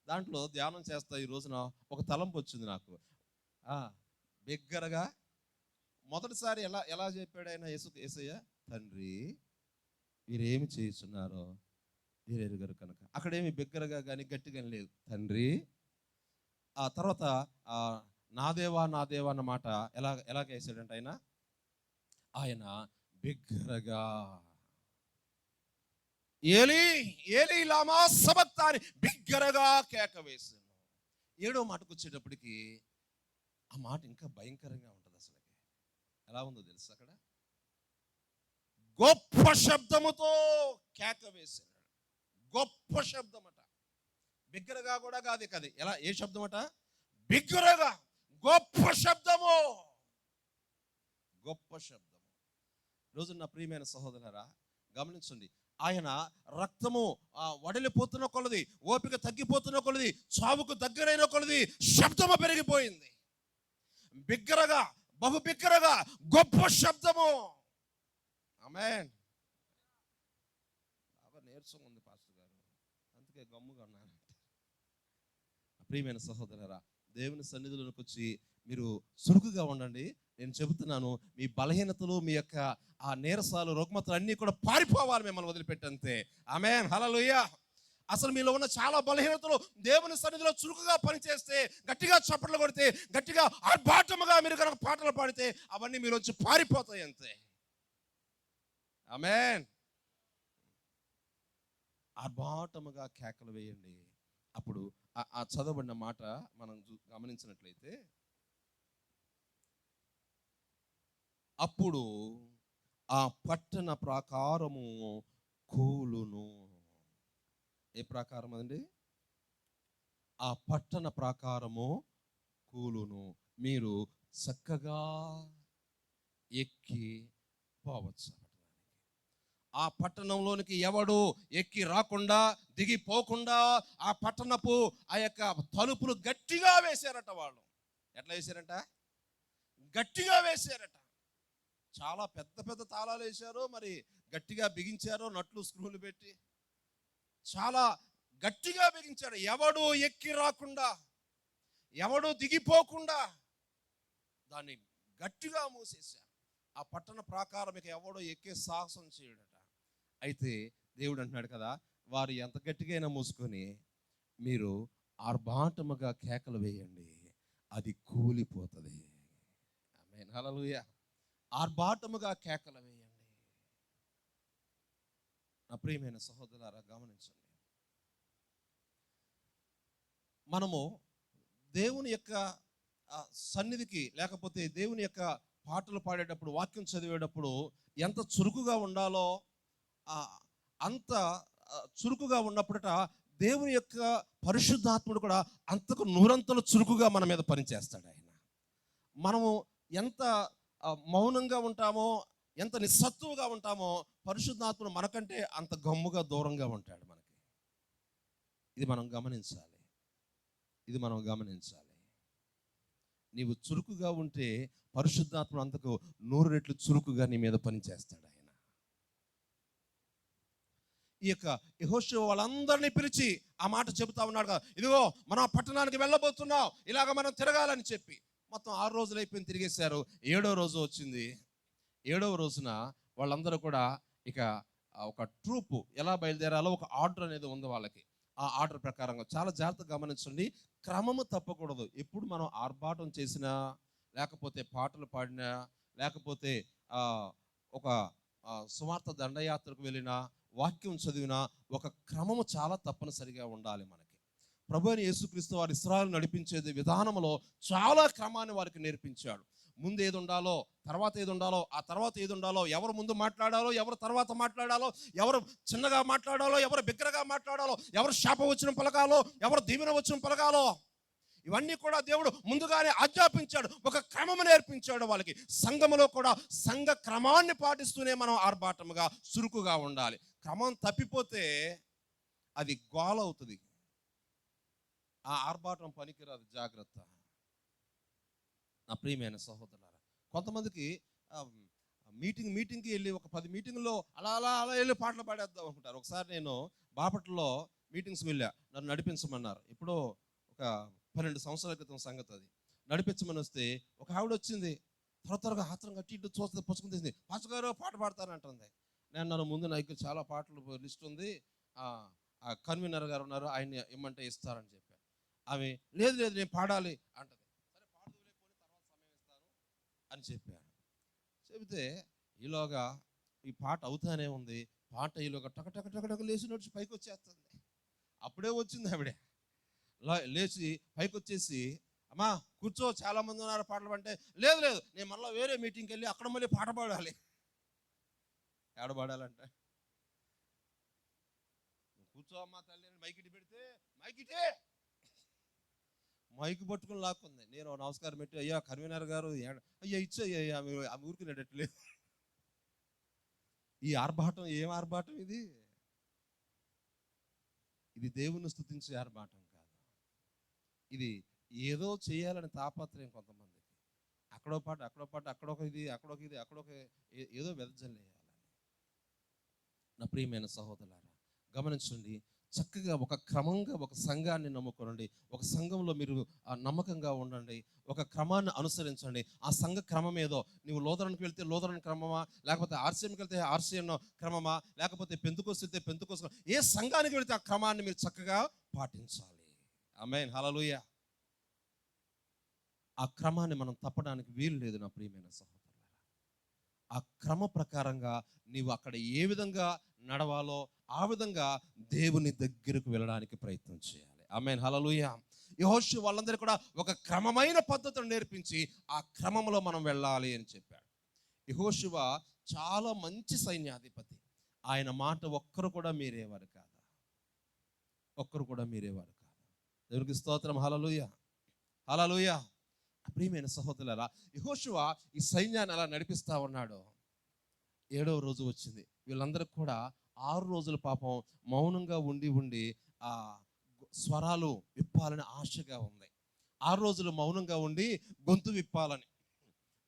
దాంట్లో ధ్యానం చేస్తా ఈ రోజున ఒక తలంపు వచ్చింది నాకు. బిగ్గరగా మొదటిసారి ఎలా ఎలా చెప్పాడు ఆయన యేసయ్య, తండ్రి వీరేమి చేస్తున్నారో వీరెరుగరు కనుక. అక్కడేమి బిగ్గరగా కానీ గట్టిగా లేదు, తండ్రి. ఆ తర్వాత నా దేవా నా దేవా అన్న మాట ఎలాగ వేసాడంటే ఆయన బిగ్గరగా ఏలీ ఏలీ లామా సబక్తాని బిగ్గరగా కేక వేసాను. 7వ మాటకు వచ్చేటప్పటికి ఆ మాట ఇంకా భయంకరంగా ఉంటుంది. అసలు ఎలా ఉందో తెలుసు, అక్కడ గొప్ప శబ్దముతో కేక వేసాడు. గొప్ప శబ్దం అట, బిగ్గరగా కూడా కాదు కది. ఎలా ఏ శబ్దం అట? బిగ్గరగా, గొప్ప శబ్దము, గొప్ప శబ్దము. రోజు నా ప్రియమైన సహోదరులారా గమనించండి, ఆయన రక్తము వడిలిపోతున్న కొలది, ఓపిక తగ్గిపోతున్న కొలది, చావుకు దగ్గరైన కొలది శబ్దము పెరిగిపోయింది. బిగ్గరగా, బహు బిగ్గరగా, గొప్ప శబ్దము. ఆమేన్. బాగా నీరసం ఉంది పాస్టర్ గారు, అందుకే గమ్ముగా ఉన్నాను. ప్రియమైన సహోదరులారా, దేవుని సన్నిధిలోకి వచ్చి మీరు చురుకుగా ఉండండి. నేను చెబుతున్నాను, మీ బలహీనతలు, మీ యొక్క ఆ నీరసాలు, రుగ్మతలు అన్నీ కూడా పారిపోవాలి మిమ్మల్ని వదిలిపెట్టంతే. ఆమేన్, హల్లెలూయా. అసలు మీలో ఉన్న చాలా బలహీనతలు దేవుని సన్నిధిలో చురుకుగా పనిచేస్తే, గట్టిగా చప్పట్లు కొడితే, గట్టిగా ఆర్భాటముగా మీరు కనుక పాటలు పాడితే అవన్నీ మీరు వచ్చి పారిపోతాయి అంతే. ఆమేన్. ఆర్భాటముగా కేకలు వేయండి. అప్పుడు ఆ చదవబడిన మాట మనం గమనించినట్లయితే, అప్పుడు ఆ పట్టణ ప్రాకారము కూలును. ఏ ప్రాకారం అదండి? ఆ పట్టణ ప్రాకారము కూలును, మీరు చక్కగా ఎక్కి పోవచ్చు. ఆ పట్టణంలోనికి ఎవడు ఎక్కి రాకుండా, దిగిపోకుండా ఆ పట్టణపు ఆ యొక్క తలుపులు గట్టిగా వేశారట. వాళ్ళు ఎట్లా వేశారంట? గట్టిగా వేశారట. చాలా పెద్ద పెద్ద తాళాలు వేశారు, మరి గట్టిగా బిగించారు, నట్లు స్క్రూలు పెట్టి చాలా గట్టిగా బిగించాడు. ఎవడు ఎక్కి రాకుండా, ఎవడు దిగిపోకుండా దాన్ని గట్టిగా మూసేశారు. ఆ పట్టణ ప్రాకారం ఇక ఎవడో ఎక్కే సాహసం చేయడట. అయితే దేవుడు అంటున్నాడు కదా, వారు ఎంత గట్టిగా మూసుకొని మీరు ఆర్భాటముగా కేకలు వేయండి, అది కూలిపోతుంది. ఆమేన్, హల్లెలూయా. ఆర్భాటముగా కేకలు వేయండి. నా ప్రియమైన సహోదరులారా గమనించండి, మనము దేవుని యొక్క సన్నిధికి, లేకపోతే దేవుని యొక్క పాటలు పాడేటప్పుడు, వాక్యం చదివేటప్పుడు ఎంత చురుకుగా ఉండాలో అంత చురుకుగా ఉన్నప్పుడట దేవుని యొక్క పరిశుద్ధాత్ముడు కూడా అంతకు నూరంతలు చురుకుగా మన మీద పనిచేస్తాడు. ఆయన మనము ఎంత మౌనంగా ఉంటామో, ఎంత నిస్సత్తువుగా ఉంటామో, పరిశుద్ధాత్ముడు మనకంటే అంత గమ్ముగా దూరంగా ఉంటాడు మనకి. ఇది మనం గమనించాలి, ఇది మనం గమనించాలి. నీవు చురుకుగా ఉంటే పరిశుద్ధాత్ముడు అంతకు 100 రెట్లు చురుకుగా నీ మీద పనిచేస్తాడు. ఆయన ఈ యొక్క యెహోషువ వాళ్ళందరినీ పిలిచి ఆ మాట చెబుతా ఉన్నాడు కదా, ఇదిగో మనం ఆ పట్టణానికి వెళ్ళబోతున్నాం, ఇలాగ మనం తిరగాలని చెప్పి. మొత్తం 6 రోజులు అయిపోయింది, తిరిగేశారు. 7వ రోజు వచ్చింది. 7వ రోజున వాళ్ళందరూ కూడా ఇక ఒక ట్రూపు ఎలా బయలుదేరాలో ఒక ఆర్డర్ అనేది ఉంది వాళ్ళకి. ఆ ఆర్డర్ ప్రకారంగా చాలా జాగ్రత్తగా గమనించండి, క్రమము తప్పకూడదు. ఎప్పుడు మనం ఆర్భాటం చేసినా, లేకపోతే పాటలు పాడినా, లేకపోతే ఒక సువార్త దండయాత్రకు వెళ్ళినా, వాక్యం చదివినా ఒక క్రమము చాలా తప్పనిసరిగా ఉండాలి మనకి. ప్రభు అయిన యేసుక్రీస్తు వారు ఇశ్రాయేలు నడిపించేది విధానంలో చాలా క్రమాన్ని వారికి నేర్పించాడు. ముందు ఏది ఉండాలో, తర్వాత ఏది ఉండాలో, ఆ తర్వాత ఏది ఉండాలో, ఎవరు ముందు మాట్లాడాలో, ఎవరు తర్వాత మాట్లాడాలో, ఎవరు చిన్నగా మాట్లాడాలో, ఎవరు బిగ్గరగా మాట్లాడాలో, ఎవరు శాపవచనం పలకాలో, ఎవరు దీవెనవచనం పలకాలో, ఇవన్నీ కూడా దేవుడు ముందుగానే ఆజ్ఞాపించాడు. ఒక క్రమము నేర్పించాడు వాళ్ళకి. సంఘములో కూడా సంఘ క్రమాన్ని పాటిస్తూనే మనం ఆర్భాటముగా చురుకుగా ఉండాలి. క్రమం తప్పిపోతే అది గోల అవుతుంది, ఆ ఆర్భాటం పనికిరాదు. జాగ్రత్త నా ప్రియమైన సహోదరులారా. కొంతమందికి మీటింగ్కి వెళ్ళి ఒక 10 మీటింగ్లో అలా అలా అలా వెళ్ళి పాటలు పాడేద్దాం అనుకుంటారు. ఒకసారి నేను బాపట్లలో మీటింగ్స్ వెళ్ళా, నన్ను నడిపించమన్నారు. ఎప్పుడో ఒక 12 సంవత్సరాల క్రితం సంగతి అది. నడిపించమని వస్తే ఒక ఆవిడ వచ్చింది, త్వరగా ఆత్రంగా అటు ఇటు చూస్తే పుస్తకం తీసింది, పాస్టర్ గారు పాట పాడతానంటుంది. నన్ను ముందు నా దగ్గర చాలా పాటలు లిస్ట్ ఉంది, ఆ కన్వీనర్ గారు ఉన్నారు, ఆయన్ని ఇమ్మంటే ఇస్తారని చెప్పాను. ఆమె లేదు లేదు నేను పాడాలి అంటది. సరే పాడుదులే, పోనీ తర్వాత సమయం ఇస్తాను అని చెప్పాను. చెబితే ఈలోగా ఈ పాట అవుతానే ఉంది. పాట ఈలోగా టక లేచి నడిచి పైకి వచ్చేస్తుంది. అప్పుడే వచ్చింది ఆవిడ, లేచి పైకి వచ్చేసి, అమ్మా కూర్చో, చాలా మంది ఉన్నారు పాటలు అంటే, లేదు లేదు నేను మళ్ళీ వేరే మీటింగ్కి వెళ్ళి అక్కడ మళ్ళీ పాట పాడాలి. ఏడ పాడాలంటే, కూర్చో అమ్మా తల్లి అని మైకిటి పెడితే మైక్ పట్టుకుని లాక్కుంది. నేను నమస్కారం పెట్టి, అయ్యా కన్వీనర్ గారు, అయ్యా ఇచ్చయ్యా, ఆమె ఊరుకునేటట్లేదు. ఈ ఆర్భాటం ఏం ఆర్భాటం ఇది? ఇది దేవుని స్తుతించే ఆర్భాటం కాదు. ఇది ఏదో చేయాలని తాపత్రయం కొంతమందికి. అక్కడో పాట అక్కడొక ఇది అక్కడొక ఏదో వెదజల్లేయాలని. నా ప్రియమైన సహోదరులారా గమనించండి, చక్కగా ఒక క్రమంగా ఒక సంఘాన్ని నమ్ముకోనండి. ఒక సంఘంలో మీరు నమ్మకంగా ఉండండి, ఒక క్రమాన్ని అనుసరించండి. ఆ సంఘ క్రమం ఏదో, నువ్వు లోదరానికి వెళ్తే లోదరన్ క్రమమా, లేకపోతే ఆర్సీఎంకి వెళ్తే ఆర్సీఎం క్రమమా, లేకపోతే పెంతుకోస్ వెళ్తే పెంతుకోస్, ఏ సంఘానికి వెళ్తే ఆ క్రమాన్ని మీరు చక్కగా పాటించాలి. ఆమేన్, హల్లెలూయా. ఆ క్రమాన్ని మనం తప్పడానికి వీలు లేదు. నా ప్రియమైన సహోదరులారా, ఆ క్రమ ప్రకారంగా నీవు అక్కడ ఏ విధంగా నడవాలో ఆ విధంగా దేవుని దగ్గరకు వెళ్ళడానికి ప్రయత్నం చేయాలి. ఆమేన్, హల్లెలూయా. యెహోషువ వాళ్ళందరూ కూడా ఒక క్రమమైన పద్ధతిని నేర్పించి ఆ క్రమంలో మనం వెళ్ళాలి అని చెప్పాడు. యెహోషువ చాలా మంచి సైన్యాధిపతి. ఆయన మాట ఒక్కరు కూడా మీరేవారు కాదు. దేవునికి స్తోత్రం, హల్లెలూయా, హల్లెలూయా. ప్రియమైన సహోదరులారా, యెహోషువ ఈ సైన్యాన్ని అలా నడిపిస్తా ఉన్నాడు. 7వ రోజు వచ్చింది. వీళ్ళందరూ కూడా 6 రోజుల పాపం మౌనంగా ఉండి ఆ స్వరాలు విప్పాలని ఆశగా ఉంది. 6 రోజులు మౌనంగా ఉండి గొంతు విప్పాలని,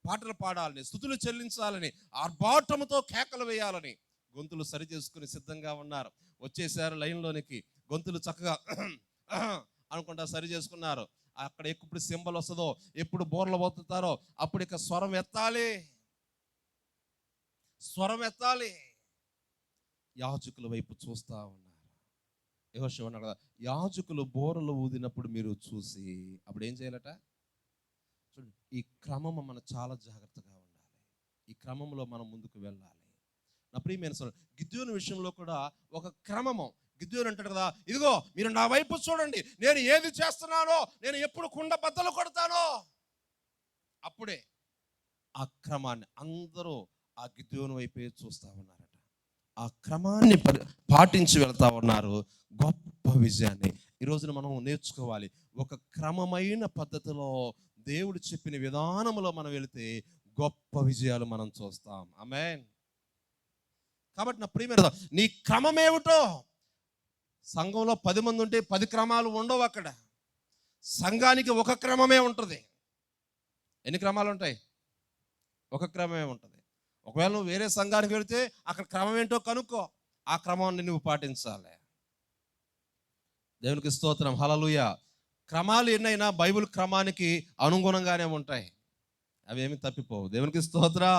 పాటలు పాడాలని, స్తుతులు చెల్లించాలని, ఆర్భాటముతో కేకలు వేయాలని గొంతులు సరి చేసుకుని సిద్ధంగా ఉన్నారు. వచ్చేసారు లైన్లోనికి, గొంతులు చక్కగా అనుకుంటా సరి చేసుకున్నారు. అక్కడ ఎప్పుడు సింబల్ వస్తుందో, ఎప్పుడు బోర్లు పోతారో అప్పుడు ఇక స్వరం ఎత్తాలి. యాజకుల వైపు చూస్తా ఉన్నారు. యెహోషువ అన్నాడు కదా, యాజకులు బోరలు ఊదినప్పుడు మీరు చూసి అప్పుడు ఏం చేయాలట? చూడండి, ఈ క్రమం మనం చాలా జాగ్రత్తగా ఉండాలి. ఈ క్రమంలో మనం ముందుకు వెళ్ళాలి. నా ప్రియమైన సోదరుడు, గిద్యోను విషయంలో కూడా ఒక క్రమము. గిద్యోను అంటాడు కదా, ఇదిగో మీరు నా వైపు చూడండి, నేను ఏది చేస్తున్నానో, నేను ఎప్పుడు కుండ బద్దలు కొడతానో అప్పుడే. ఆ క్రమాన్ని అందరూ ఆ గిద్యోను వైపే చూస్తా ఉన్నారట. ఆ క్రమాన్ని పాటించి వెళ్తా ఉన్నారు. గొప్ప విజయాన్ని ఈరోజున మనం నేర్చుకోవాలి. ఒక క్రమమైన పద్ధతిలో దేవుడు చెప్పిన విధానంలో మనం వెళితే గొప్ప విజయాలు మనం చూస్తాం. ఆమేన్. కాబట్టి నా ప్రియమైన, నీ క్రమం ఏమిటో? సంఘంలో 10 మంది ఉంటే 10 క్రమాలు ఉండవు. అక్కడ సంఘానికి ఒక క్రమమే ఉంటుంది. ఎన్ని క్రమాలు ఉంటాయి? ఒక క్రమమే ఉంటుంది. ఒకవేళ నువ్వు వేరే సంఘానికి వెళితే అక్కడ క్రమం ఏంటో కనుక్కో, ఆ క్రమాన్ని నువ్వు పాటించాలి. దేవునికి స్తోత్రం, హల్లెలూయా. క్రమాలు ఎన్నైనా బైబిల్ క్రమానికి అనుగుణంగానే ఉంటాయి, అవేమి తప్పిపోవు. దేవునికి స్తోత్రం.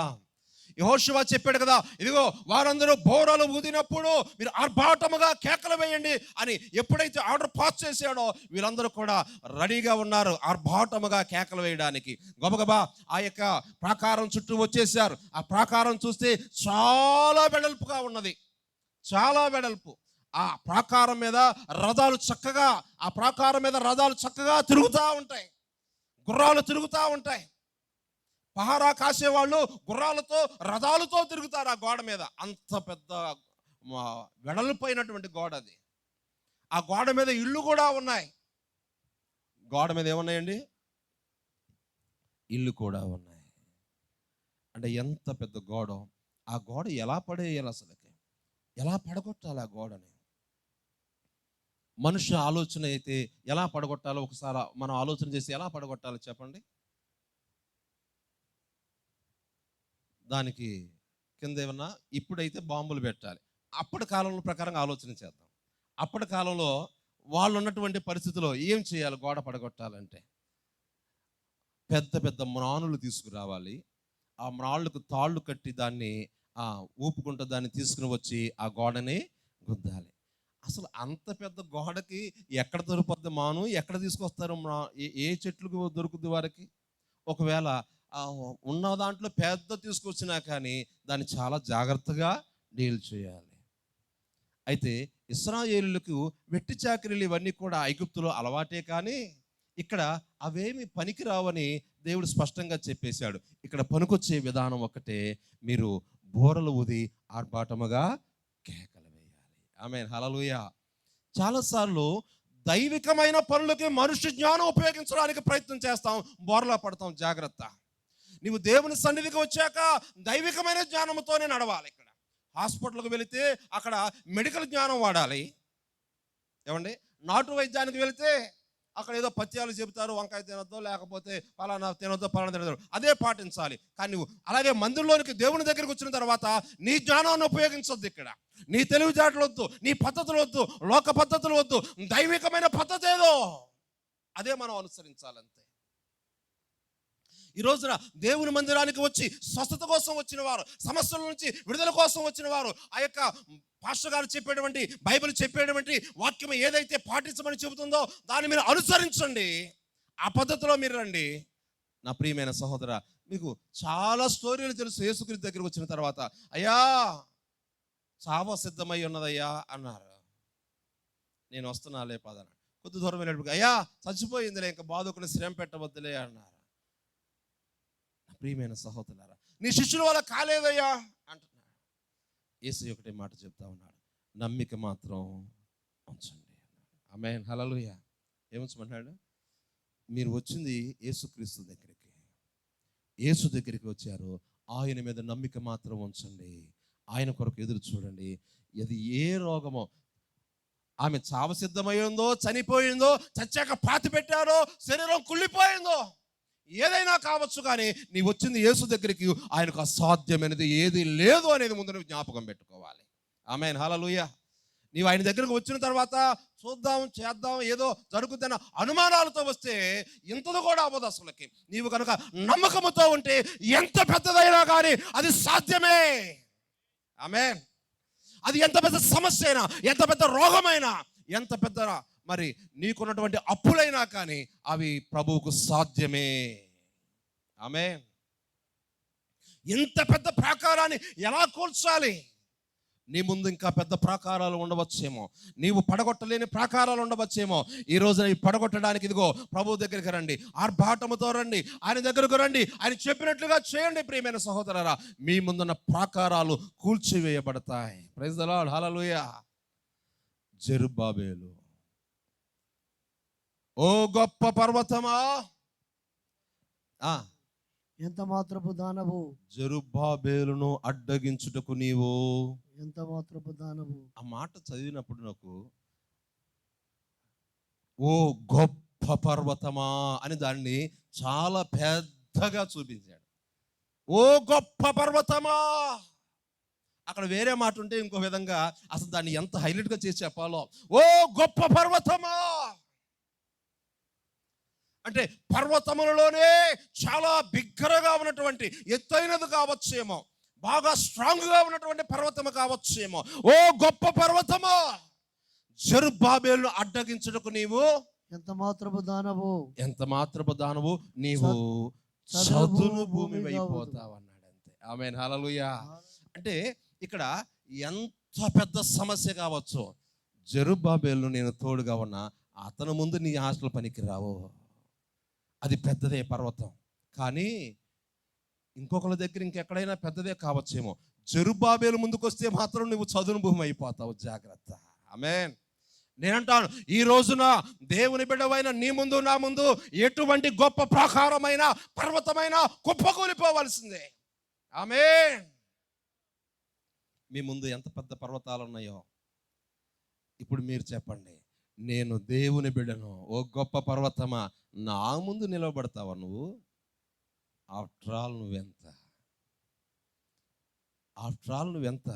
యెహోషువ చెప్పాడు కదా, ఇదిగో వారందరూ బోరలు ఊదినప్పుడు మీరు ఆర్భాటముగా కేకలు వేయండి అని ఎప్పుడైతే ఆర్డర్ పాస్ చేశాడో వీళ్ళందరూ కూడా రెడీగా ఉన్నారు ఆర్భాటముగా కేకలు వేయడానికి. గబగబా ఆ యొక్క ప్రాకారం చుట్టూ వచ్చేసారు. ఆ ప్రాకారం చూస్తే చాలా వెడల్పుగా ఉన్నది, చాలా వెడల్పు. ఆ ప్రాకారం మీద రథాలు చక్కగా తిరుగుతూ ఉంటాయి, గుర్రాలు తిరుగుతూ ఉంటాయి. పహారా కాసేవాళ్ళు గుర్రాలతో రథాలతో తిరుగుతారు ఆ గోడ మీద. అంత పెద్ద వెడల్పోయినటువంటి గోడ అది. ఆ గోడ మీద ఇళ్ళు కూడా ఉన్నాయి. గోడ మీద ఏమున్నాయండి? ఇల్లు కూడా ఉన్నాయి. అంటే ఎంత పెద్ద గోడ. ఆ గోడ ఎలా పడేయాలి, అసలుకి ఎలా పడగొట్టాలి ఆ గోడని? మనుష్య ఆలోచన అయితే ఎలా పడగొట్టాలో ఒకసారి మనం ఆలోచన చేసి ఎలా పడగొట్టాలో చెప్పండి. దానికి కింద ఏమన్నా ఇప్పుడైతే బాంబులు పెట్టాలి. అప్పటి కాలంలో ప్రకారంగా ఆలోచన చేద్దాం. అప్పటి కాలంలో వాళ్ళు ఉన్నటువంటి పరిస్థితిలో ఏం చేయాలి? గోడ పడగొట్టాలంటే పెద్ద పెద్ద మ్రాణులు తీసుకురావాలి. ఆ మ్రాళ్ళకు తాళ్ళు కట్టి దాన్ని ఊపుకుంటూ దాన్ని తీసుకుని వచ్చి ఆ గోడని గుద్దాలి. అసలు అంత పెద్ద గోడకి ఎక్కడ దొరుకుద్ది మాను? ఎక్కడ తీసుకొస్తారు? ఏ చెట్లకు దొరుకుద్ది వారికి? ఒకవేళ ఉన్న దాంట్లో పెద్ద తీసుకొచ్చినా కానీ దాన్ని చాలా జాగ్రత్తగా డీల్ చేయాలి. అయితే ఇశ్రాయేలులకు వెట్టి చాకిరీలు ఇవన్నీ కూడా ఐగుప్తులో అలవాటే, కానీ ఇక్కడ అవేమి పనికి రావని దేవుడు స్పష్టంగా చెప్పేశాడు. ఇక్కడ పనికొచ్చే విధానం ఒకటే, మీరు బోరలు ఊది ఆర్భాటముగా కేకలు వేయాలి. ఆమేన్, హల్లెలూయా. చాలాసార్లు దైవికమైన పనులకి మనుష్య జ్ఞానం ఉపయోగించడానికి ప్రయత్నం చేస్తాం, బోరలా పడతాం. జాగ్రత్త. నీవు దేవుని సన్నిధికి వచ్చాక దైవికమైన జ్ఞానంతోనే నడవాలి. ఇక్కడ హాస్పిటల్కి వెళితే అక్కడ మెడికల్ జ్ఞానం వాడాలి. ఏమండి, నాటు వైద్యానికి వెళితే అక్కడ ఏదో పత్యాలు చెబుతారు, వంకాయ తినొద్దు, లేకపోతే పలానా తినొద్దు, పలానా తినొద్దు, అదే పాటించాలి. కానీ నువ్వు అలాగే మందిరంలోనికి దేవుని దగ్గరికి వచ్చిన తర్వాత నీ జ్ఞానాన్ని ఉపయోగించొద్దు. ఇక్కడ నీ తెలివితేటలు వద్దు, నీ పద్ధతులు వద్దు, లోక పద్ధతులు వద్దు. దైవికమైన పద్ధతి ఏదో అదే మనం అనుసరించాలంతే. ఈ రోజున దేవుని మందిరానికి వచ్చి స్వస్థత కోసం వచ్చిన వారు, సమస్యల నుంచి విడుదల కోసం వచ్చిన వారు, ఆ యొక్క పాస్టర్ గారు చెప్పేటువంటి, బైబిల్ చెప్పేటువంటి వాక్యం ఏదైతే పాటించమని చెబుతుందో దాన్ని మీరు అనుసరించండి. ఆ పద్ధతిలో మీరు రండి. నా ప్రియమైన సహోదర, మీకు చాలా స్టోరీలు తెలుసు. యేసుక్రీస్తు దగ్గరికి వచ్చిన తర్వాత, అయ్యా చావ సిద్ధమై ఉన్నదయ్యా అన్నారు. నేను వస్తున్నాలే పదన. కొద్ది దూరం వెళ్ళేటప్పుడు, అయ్యా చచ్చిపోయిందిలే, ఇంకా బాధకులు శ్రమ పెట్టవద్దులే అన్నారు. ప్రియమైన సహోదరులారా, నీ శిష్యుల వల్ల కాలేదయ్యా అంటున్నాడు. యేసు ఒకటే మాట చెప్తా ఉన్నాడు, నమ్మిక మాత్రం ఉంచండి. ఆమేన్, హల్లెలూయా. ఏముంచమంటున్నాడు? మీరు వచ్చింది యేసుక్రీస్తు దగ్గరికి, యేసు దగ్గరికి వచ్చారు. ఆయన మీద నమ్మిక మాత్రం ఉంచండి. ఆయన కొరకు ఎదురు చూడండి. అది ఏ రోగమో, ఆమె చావ సిద్ధమైందో, చనిపోయిందో, చచ్చాక పాతి పెట్టారో, శరీరం కుళ్ళిపోయిందో, ఏదైనా కావచ్చు, కానీ నీ వచ్చింది యేసు దగ్గరికి. ఆయనకు అసాధ్యమైనది ఏది లేదు అనేది ముందు జ్ఞాపకం పెట్టుకోవాలి. ఆమేన్, హల్లెలూయా. నీవు ఆయన దగ్గరకు వచ్చిన తర్వాత చూద్దాం, చేద్దాం, ఏదో జరుగుతున్న అనుమానాలతో వస్తే ఇంతది కూడా అవ్వదు అసలుకి. నీవు కనుక నమ్మకముతో ఉంటే ఎంత పెద్దదైనా కానీ అది సాధ్యమే. ఆమేన్. అది ఎంత పెద్ద సమస్య అయినా, ఎంత పెద్ద రోగమైనా, ఎంత పెద్ద మరి నీకున్నటువంటి అప్పులైనా కానీ అవి ప్రభువుకు సాధ్యమే. ఆమేన్. ఇంత పెద్ద ప్రాకారాన్ని ఎలా కూల్చాలి? నీ ముందు ఇంకా పెద్ద ప్రాకారాలు ఉండవచ్చేమో, నీవు పడగొట్టలేని ప్రాకారాలు ఉండవచ్చేమో. ఈ రోజు నీ పడగొట్టడానికి ఇదిగో ప్రభువు దగ్గరికి రండి, ఆర్భాటముతో రండి, ఆయన దగ్గరకు రండి, ఆయన చెప్పినట్లుగా చేయండి. ప్రియమైన సహోదరరా, మీ ముందున్న ప్రాకారాలు కూల్చివేయబడతాయి. ప్రైజ్ ది లార్డ్, హల్లెలూయా. జెరుబ్బాబెలు, ఓ గొప్ప పర్వతమా, ఎంత మాత్రపు దానవు, జెరుబ్బాబెలును అడ్డగించుటకు నీవు ఎంత మాత్రపు దానవు. ఆ మాట చదివినప్పుడు నాకు ఓ గొప్ప పర్వతమా అని దాన్ని చాలా పెద్దగా చూపించాడు. ఓ గొప్ప పర్వతమా. అక్కడ వేరే మాట ఉంటే ఇంకో విధంగా అసలు దాన్ని ఎంత హైలైట్గా చేసి చెప్పాలో. ఓ గొప్ప పర్వతమా అంటే పర్వతములలోనే చాలా బిగ్గరగా ఉన్నటువంటి ఎత్తైనది కావచ్చేమో, బాగా స్ట్రాంగ్గా ఉన్నటువంటి పర్వతము కావచ్చేమో. ఓ గొప్ప పర్వతమా, జెరుబ్బాబెలును అడ్డగించుటకు నీవు ఎంత మాత్రపు దానవు, ఎంత మాత్రపు దానవు, నీవు చదును భూమి అయిపోతావు అన్నాడు. అంతే. ఆమేన్, హల్లెలూయా. అంటే ఇక్కడ ఎంత పెద్ద సమస్య కావచ్చు, జెరుబ్బాబెలును నేను తోడుగా ఉన్నా, అతను ముందు నీ ఆశలు పనికి రావు. అది పెద్దదే పర్వతం, కానీ ఇంకొకరి దగ్గర ఇంకెక్కడైనా పెద్దదే కావచ్చేమో. జెరుబ్బాబెలు ముందుకు వస్తే మాత్రం నువ్వు చదును భూమి అయిపోతావు. జాగ్రత్త. ఆమేన్. నేనంటాను, ఈ రోజున దేవుని బిడ్డవైన నీ ముందు, నా ముందు ఎటువంటి గొప్ప ప్రాకారమైన పర్వతమైన కుప్పకూలిపోవలసిందే. ఆమేన్. మీ ముందు ఎంత పెద్ద పర్వతాలు ఉన్నాయో ఇప్పుడు మీరు చెప్పండి. నేను దేవుని బిడ్డను, ఓ గొప్ప పర్వతమా, నా ముందు నిలబడతావా నువ్వు? ఆఫ్టర్ ఆల్ నువ్వెంత? ఆఫ్టర్ ఆల్ నువ్వెంత?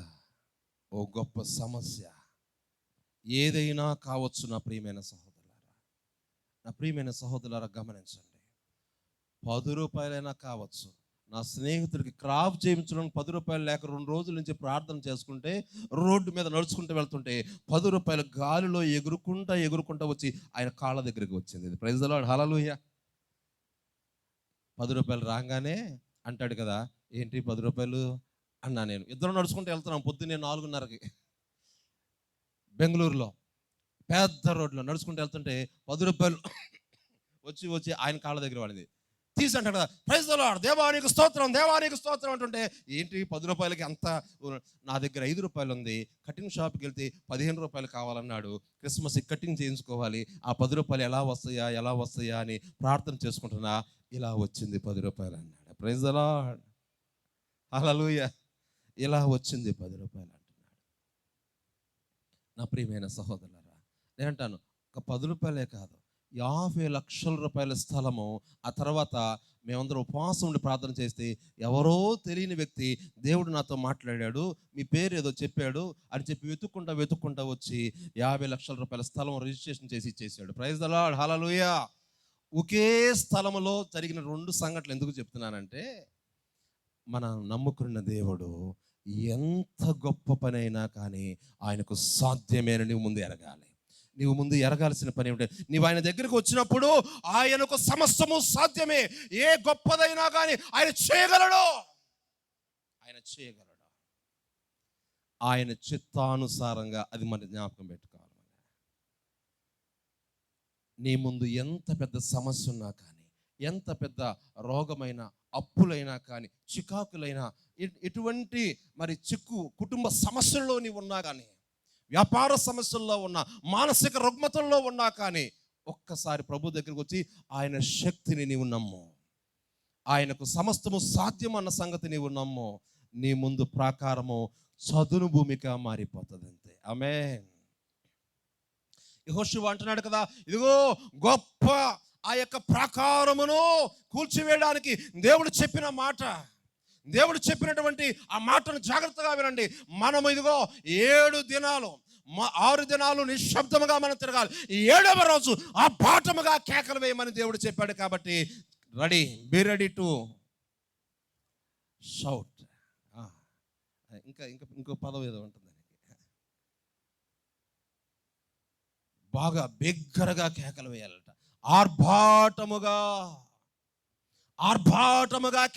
ఓ గొప్ప సమస్య, ఏదైనా కావచ్చు నా ప్రియమైన సహోదరులారా. నా ప్రియమైన సహోదరులారా గమనించండి. 10 రూపాయలైనా కావచ్చు. నా స్నేహితుడికి క్రాఫ్ చేయించడానికి 10 రూపాయలు లేక 2 రోజుల నుంచి ప్రార్థన చేసుకుంటే రోడ్డు మీద నడుచుకుంటూ వెళ్తుంటే 10 రూపాయలు గాలిలో ఎగురుకుంటా వచ్చి ఆయన కాళ్ళ దగ్గరికి వచ్చింది. ఇది ప్రైజ్ ది లార్డ్, హల్లెలూయా. 10 రూపాయలు రాగానే అంటాడు కదా, ఏంటి 10 రూపాయలు అన్నా. నేను ఇద్దరు నడుచుకుంటూ వెళ్తున్నాం పొద్దున్నే 4:30కి బెంగళూరులో పెద్ద రోడ్లో నడుచుకుంటూ వెళ్తుంటే 10 రూపాయలు వచ్చి ఆయన కాళ్ళ దగ్గర పడింది. తీసి అంటాడు కదా, ప్రైజ్ ది లార్డ్, దేవానికి స్తోత్రం, దేవానికి స్తోత్రం అంటుంటే ఏంటి 10 రూపాయలకి అంత, నా దగ్గర 5 రూపాయలు ఉంది, కటింగ్ షాప్కి వెళ్తే 15 రూపాయలు కావాలన్నాడు, క్రిస్మస్ కటింగ్ చేయించుకోవాలి, ఆ 10 రూపాయలు ఎలా వస్తాయా అని ప్రార్థన చేసుకుంటున్నా, ఇలా వచ్చింది 10 రూపాయలు అన్నాడు. ప్రైజ్ ది లార్డ్, హల్లెలూయా. ఇలా వచ్చింది 10 రూపాయలు అంటున్నాడు. నా ప్రియమైన సహోదరులారా, నేనంటాను ఒక 10 రూపాయలే కాదు, 50 లక్షల రూపాయల స్థలము. ఆ తర్వాత మేమందరం ఉపవాసం ఉండి ప్రార్థన చేస్తే ఎవరో తెలియని వ్యక్తి దేవుడు నాతో మాట్లాడాడు, మీ పేరు ఏదో చెప్పాడు అని చెప్పి వెతుక్కుంటా వచ్చి 50 లక్షల రూపాయల స్థలం రిజిస్ట్రేషన్ చేసి ఇచ్చేసాడు. ప్రైజ్ ది లార్డ్, హల్లెలూయా. ఒకే స్థలంలో జరిగిన 2 సంఘటనలు ఎందుకు చెప్తున్నానంటే, మనం నమ్ముకున్న దేవుడు ఎంత గొప్ప పనైనా కానీ ఆయనకు సాధ్యమేనని నువ్వు ముందు ఎరగాలి. నీవు ముందు ఎరగాల్సిన పని ఏమిటంటే, నీవు ఆయన దగ్గరికి వచ్చినప్పుడు ఆయనకు సమస్తము సాధ్యమే. ఏ గొప్పదైనా కానీ ఆయన చేయగలడు. ఆయన చిత్తానుసారంగా అది మన జ్ఞాపకం పెట్టుకోవాలి. నీ ముందు ఎంత పెద్ద సమస్య ఉన్నా కానీ, ఎంత పెద్ద రోగమైనా, అప్పులైనా కానీ, చికాకులైనా, ఎటువంటి మరి కుటుంబ సమస్యల్లో నీవు ఉన్నా కానీ, వ్యాపార సమస్యల్లో ఉన్నా, మానసిక రుగ్మతల్లో ఉన్నా కానీ, ఒక్కసారి ప్రభు దగ్గరికి వచ్చి ఆయన శక్తిని నీవు నమ్ము. ఆయనకు సమస్తము సాధ్యం అన్న సంగతి నీవు నమ్ము. నీ ముందు ప్రాకారము చదును భూమిగా మారిపోతుంది అంతే. ఆమేన్. యెహోషువ అంటున్నాడు కదా, ఇదిగో గొప్ప ఆ యొక్క ప్రాకారమును కూల్చివేయడానికి దేవుడు చెప్పిన మాట, దేవుడు చెప్పినటువంటి ఆ మాటను జాగ్రత్తగా వినండి. మనము ఇదిగో 7 దినాలు 6 దినాలు నిశ్శబ్దముగా మనం తిరగాలి. 7వ రోజు ఆ పాఠముగా కేకలు వేయమని దేవుడు చెప్పాడు. కాబట్టి బి రెడీ టు షౌట్. ఇంకో పదం ఏదో ఉంటుంది, బాగా బిగ్గరగా కేకలు వేయాలట. ఆర్భాటముగా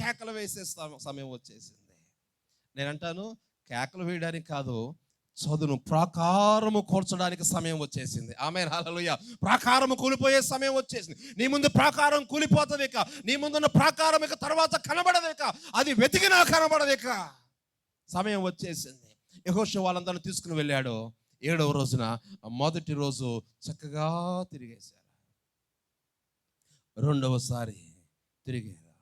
కేకలు వేసే సమయం వచ్చేసింది. నేనంటాను, కేకలు వేయడానికి కాదు, చదును ప్రాకారము కూర్చడానికి సమయం వచ్చేసింది. ఆమేన్, హల్లెలూయా. ప్రాకారము కూలిపోయే సమయం వచ్చేసింది. నీ ముందు ప్రాకారం కూలిపోతుంది ఇక. నీ ముందున్న ప్రాకారం ఇక తర్వాత కనబడదు ఇక. అది వెతికినా కనబడదు ఇక. సమయం వచ్చేసింది. యెహోషువ వాళ్ళందరినీ తీసుకుని వెళ్ళాడు. 7వ రోజున మొదటి రోజు చక్కగా తిరిగేశారు. 2వసారి తిరిగారు.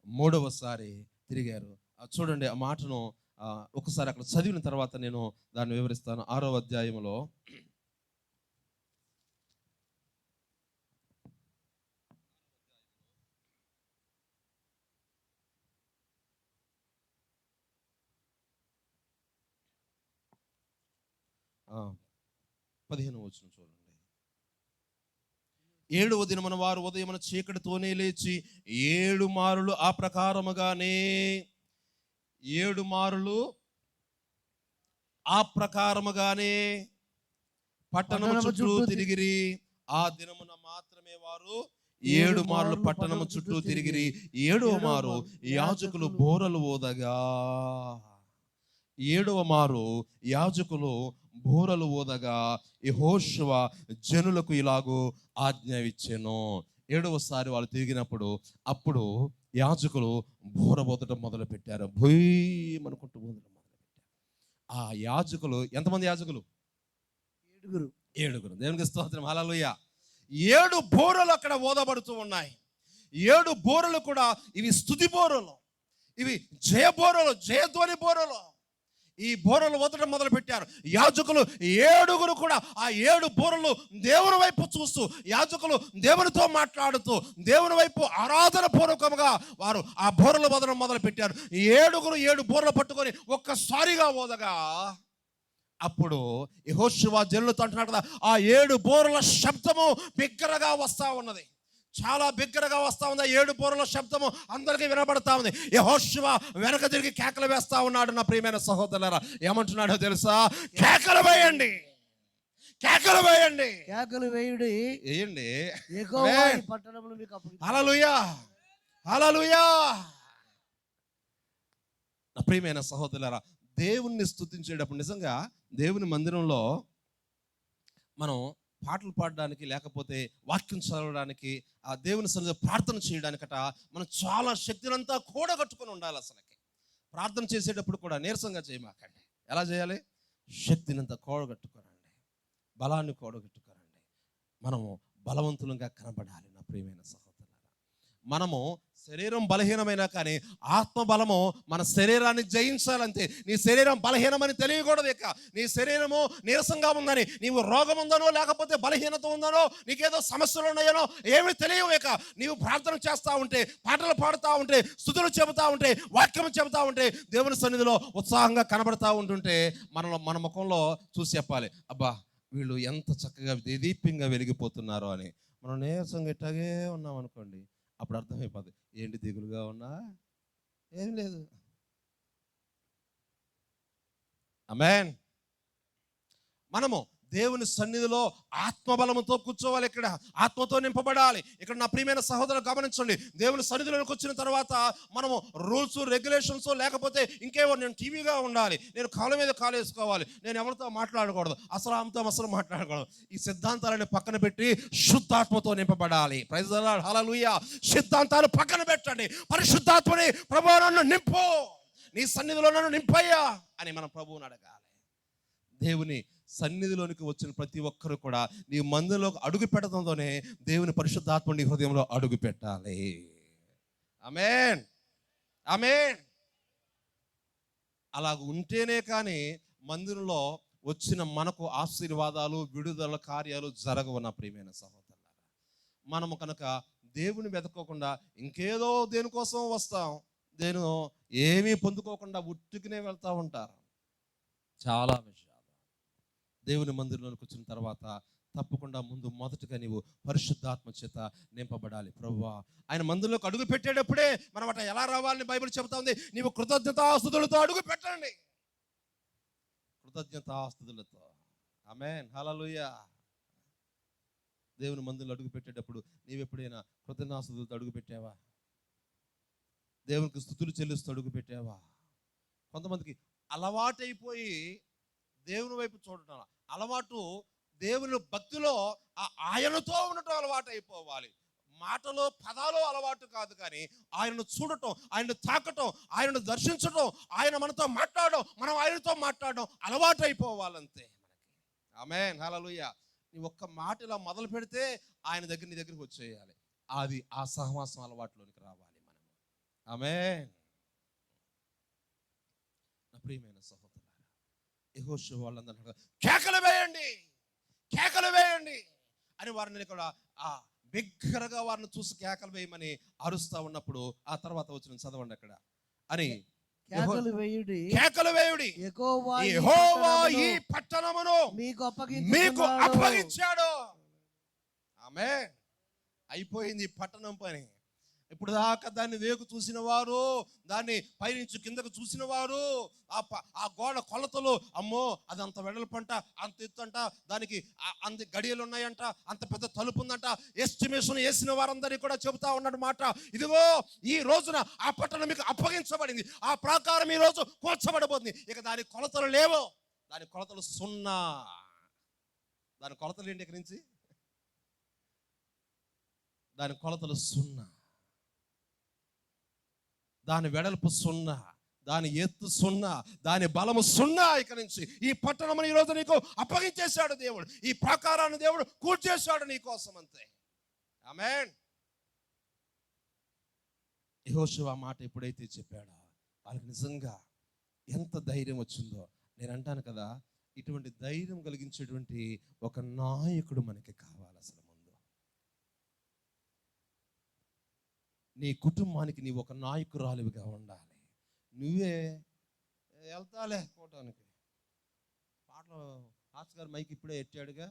3వసారి తిరిగారు. చూడండి ఆ మాటను ఒకసారి అక్కడ చదివిన తర్వాత నేను దాన్ని వివరిస్తాను. 6వ అధ్యాయంలో ఆ 15వ వచనం చూడండి. 7వ దినమున వారు ఉదయమున చీకటితోనే లేచి 7 మారులు ఆ ప్రకారముగానే 7 మారులు ఆ ప్రకారముగానే పట్టణము చుట్టూ తిరిగిరి. ఆ దినమున మాత్రమే వారు 7 మారులు పట్టణము చుట్టూ తిరిగిరి. 7వ మారు యాజకులు బోరలు ఊదగా, 7వ మారు యాజకులు బోరలు ఊదగా యెహోషువ జనులకు ఇలాగూ ఆజ్ఞ ఇచ్చెను. 7వసారి వాళ్ళు తిరిగినప్పుడు అప్పుడు యాజకులు బోర ఊదటం మొదలు పెట్టారు. భూయమనుకుంటూ ఊదటం మొదలు పెట్టారు. ఆ యాజకులు ఎంతమంది యాజకులు? 7. దేవునికి స్తోత్రం, హల్లెలూయా. 7 బోరలు అక్కడ ఊదబడుతూ ఉన్నాయి. 7 బోరలు కూడా ఇవి స్తుతి బోరలు, ఇవి జయ బోరలు, జయధ్వని బోరలు. ఈ బోరలు ఊదటం మొదలు పెట్టారు. యాజకులు 7 కూడా ఆ 7 బోరలు దేవుని వైపు చూస్తూ, యాజకులు దేవునితో మాట్లాడుతూ, దేవుని వైపు ఆరాధన పూర్వకంగా వారు ఆ బోరలు ఊదడం మొదలు పెట్టారు. 7 బోరలు పట్టుకొని ఒక్కసారిగా ఊదగా అప్పుడు యెహోషువ జనులతో అంటున్నాడు కదా, ఆ 7 బూరల శబ్దము బిగ్గరగా వస్తా ఉన్నది. చాలా బిగ్గరగా వస్తా ఉంది. ఆ 7 బూరల శబ్దము అందరికీ వినబడతా ఉంది. యెహోషువ వెనక తిరిగి కేకలు వేస్తా ఉన్నాడు. నా ప్రియమైన సహోదరులారా, ఏమంటున్నాడో తెలుసా? కేకలు వేయండి, కేకలు వేయండి, కేకలు వేయుడి, వేయండి. యెహోవా ఈ పట్టణమును మీకు అప్పగించును. హల్లెలూయా, హల్లెలూయా. నా ప్రియమైన సహోదరులారా, దేవుణ్ణి స్తుతించేటప్పుడు నిజంగా దేవుని మందిరంలో మనం పాటలు పాడడానికి, లేకపోతే వాక్యం చదవడానికి, ఆ దేవుని సన్నిధిలో ప్రార్థన చేయడానికట మనం చాలా శక్తినంతా కూడగట్టుకొని ఉండాలి. అసలుకి ప్రార్థన చేసేటప్పుడు కూడా నీరసంగా చేయమాకండి. ఎలా చేయాలి? శక్తినంతా కూడగట్టుకోనండి, బలాన్ని కూడగట్టుకోనండి. మనము బలవంతులంగా కనబడాలి. నా ప్రియమైన సహోదరులారా, మనము శరీరం బలహీనమైనా కానీ ఆత్మబలము మన శరీరాన్ని జయించాలంతే. నీ శరీరం బలహీనమని తెలియకూడదు. ఇక నీ శరీరము నీరసంగా ఉందని, నీవు రోగం ఉందనో, లేకపోతే బలహీనత ఉందనో, నీకేదో సమస్యలు ఉన్నాయనో ఏమీ తెలియవు. ఇక నీవు ప్రార్థన చేస్తూ ఉంటే, పాటలు పాడుతూ ఉంటే, స్తుతులు చెబుతూ ఉంటే, వాక్యం చెబుతూ ఉంటే, దేవుని సన్నిధిలో ఉత్సాహంగా కనబడతా ఉంటుంటే మన ముఖంలో చూసి చెప్పాలి, అబ్బా వీళ్ళు ఎంత చక్కగా దేదీప్యంగా వెలిగిపోతున్నారో అని. మనం నీరసంగా ఇట్టాగే ఉన్నాం అనుకోండి, అప్పుడు అర్థమైపోద్ది, ఏంటి దిగులుగా ఉన్నా, ఏం లేదు. ఆమేన్. మనము దేవుని సన్నిధిలో ఆత్మబలముతో కూర్చోవాలి. ఇక్కడ ఆత్మతో నింపబడాలి. ఇక్కడ నా ప్రియమైన సహోదరులు గమనించండి, దేవుని సన్నిధిలోకి వచ్చిన తర్వాత మనము రూల్స్ రెగ్యులేషన్స్, లేకపోతే ఇంకేమో, నేను టీవీగా ఉండాలి, నేను కాళ్ళ మీద కాలు వేసుకోవాలి, నేను ఎవరితో మాట్లాడకూడదు, అసలు మాట్లాడకూడదు, ఈ సిద్ధాంతాలని పక్కన పెట్టి శుద్ధాత్మతో నింపబడాలి. ప్రైజ్ ది లార్డ్, హల్లెలూయా. సిద్ధాంతాలు పక్కన పెట్టండి, పరిశుద్ధాత్మని, ప్రభువా నన్ను నింపు, నీ సన్నిధిలో నన్ను నింపయ్యా అని మనం ప్రభువుని అడగాలి. దేవుని సన్నిధిలోనికి వచ్చిన ప్రతి ఒక్కరు కూడా నీ మందిరంలోకి అడుగు పెట్టడంతోనే దేవుని పరిశుద్ధాత్మ నీ హృదయంలో అడుగు పెట్టాలి. ఆమేన్, ఆమేన్. అలాగ ఉంటేనే కానీ మందిరంలో వచ్చిన మనకు ఆశీర్వాదాలు, విడుదల కార్యాలు జరగవు. నా ప్రియమైన సహోదరులారా, మనము కనుక దేవుని వెతకకుండా ఇంకేదో దేనికోసం వస్తాం, ఏమీ పొందుకోకుండా ఉట్టుకునే వెళ్తూ ఉంటారు. చాలా విషయాలు దేవుని మందిరంలోకి వచ్చిన తర్వాత తప్పకుండా మొదటగా నీవు పరిశుద్ధాత్మ చేత నింపబడాలి. ప్రభువా, ఆయన మందిరంలోకి అడుగు పెట్టేటప్పుడే మనం అట్లా ఎలా రావాలని బైబిల్ చెబుతా ఉంది. నీవు కృతజ్ఞతాస్తుతులతో అడుగు పెట్టండి, కృతజ్ఞతాస్తుతులతో. ఆమేన్, హల్లెలూయా. దేవుని మందిరంలో అడుగు పెట్టేటప్పుడు నీవు ఎప్పుడైనా కృతజ్ఞతాస్తుతులతో అడుగు పెట్టావా? దేవునికి స్తుతులు చెల్లిస్తూ అడుగు పెట్టావా? కొంతమందికి అలవాటైపోయి దేవుని వైపు చూడటం అలవాటు, దేవుని భక్తిలో ఆయనతో ఉండటం అలవాటు అయిపోవాలి. మాటలో పదాలు అలవాటు కాదు, కానీ ఆయనను చూడటం, ఆయనను తాకటం, ఆయనను దర్శించటం, ఆయన మనతో మాట్లాడడం, మనం ఆయనతో మాట్లాడడం అలవాటు అయిపోవాలంతే మనకి. ఆమేన్, హల్లెలూయా. నీ ఒక్క మాట ఇలా మొదలు పెడితే ఆయన నీ దగ్గరికి వచ్చేయాలి. అది ఆ సహవాసం అలవాటులోనికి రావాలి మనం. ఆమేన్. నా ప్రియమైన సహోదరులారా, యెహోషువ వాళ్ళందరూ కేకలు వేయండి, కేకలు వేయండి అని వారిని కూడా బిగ్గరగా వారిని చూసి కేకలు వేయమని అరుస్తా ఉన్నప్పుడు, ఆ తర్వాత వచ్చిన చదవండి అక్కడ అని, కేకలు వేయుడి, కేకలు వేయుడి, యెహోవా ఈ పట్టణమును మీకు అప్పగించాడు. ఆమేన్. అయిపోయింది ఈ పట్టణం పని. ఇప్పుడు దాకా దాన్ని వేగు చూసిన వారు, దాన్ని పైనుంచి కిందకు చూసిన వారు, ఆ గోడ కొలతలు, అమ్మో అది అంత వెడల్పంట, అంత ఎత్తంట, దానికి అంత గడియలు ఉన్నాయంట, అంత పెద్ద తలుపు ఉందంట, ఎస్టిమేషన్ వేసిన వారందరికీ కూడా చెబుతా ఉన్నాడు మాట. ఇదిగో ఈ రోజున ఆ పట్టణం మీకు అప్పగించబడింది, ఆ ప్రాకారం ఈ రోజు కూర్చబడబోతుంది. ఇక దాని కొలతలు లేవు, దాని కొలతలు 0. దాని కొలతలు ఏంటి? ఇక్కడి నుంచి దాని కొలతలు 0, దాని వెడల్పు 0, దాని ఎత్తు 0, దాని బలము 0. ఇక నుంచి ఈ పట్టణం ఈ రోజు నీకు అప్పగించేశాడు దేవుడు. ఈ ప్రాకారాన్ని దేవుడు కూర్చేశాడు నీ కోసం, అంతే. ఆమేన్. యెహోషువ మాట ఎప్పుడైతే చెప్పాడో వాళ్ళకి నిజంగా ఎంత ధైర్యం వచ్చిందో. నేను అంటాను కదా, ఇటువంటి ధైర్యం కలిగించేటువంటి ఒక నాయకుడు మనకి కావాలి. అసలు నీ కుటుంబానికి నీవు ఒక నాయకురాలివిగా ఉండాలి. నువ్వే వెళ్తాలే పోవటానికి, పాటలు పాటలు ఆస్ గారు మైక్ ఇప్పుడే ఎట్టాడుగా,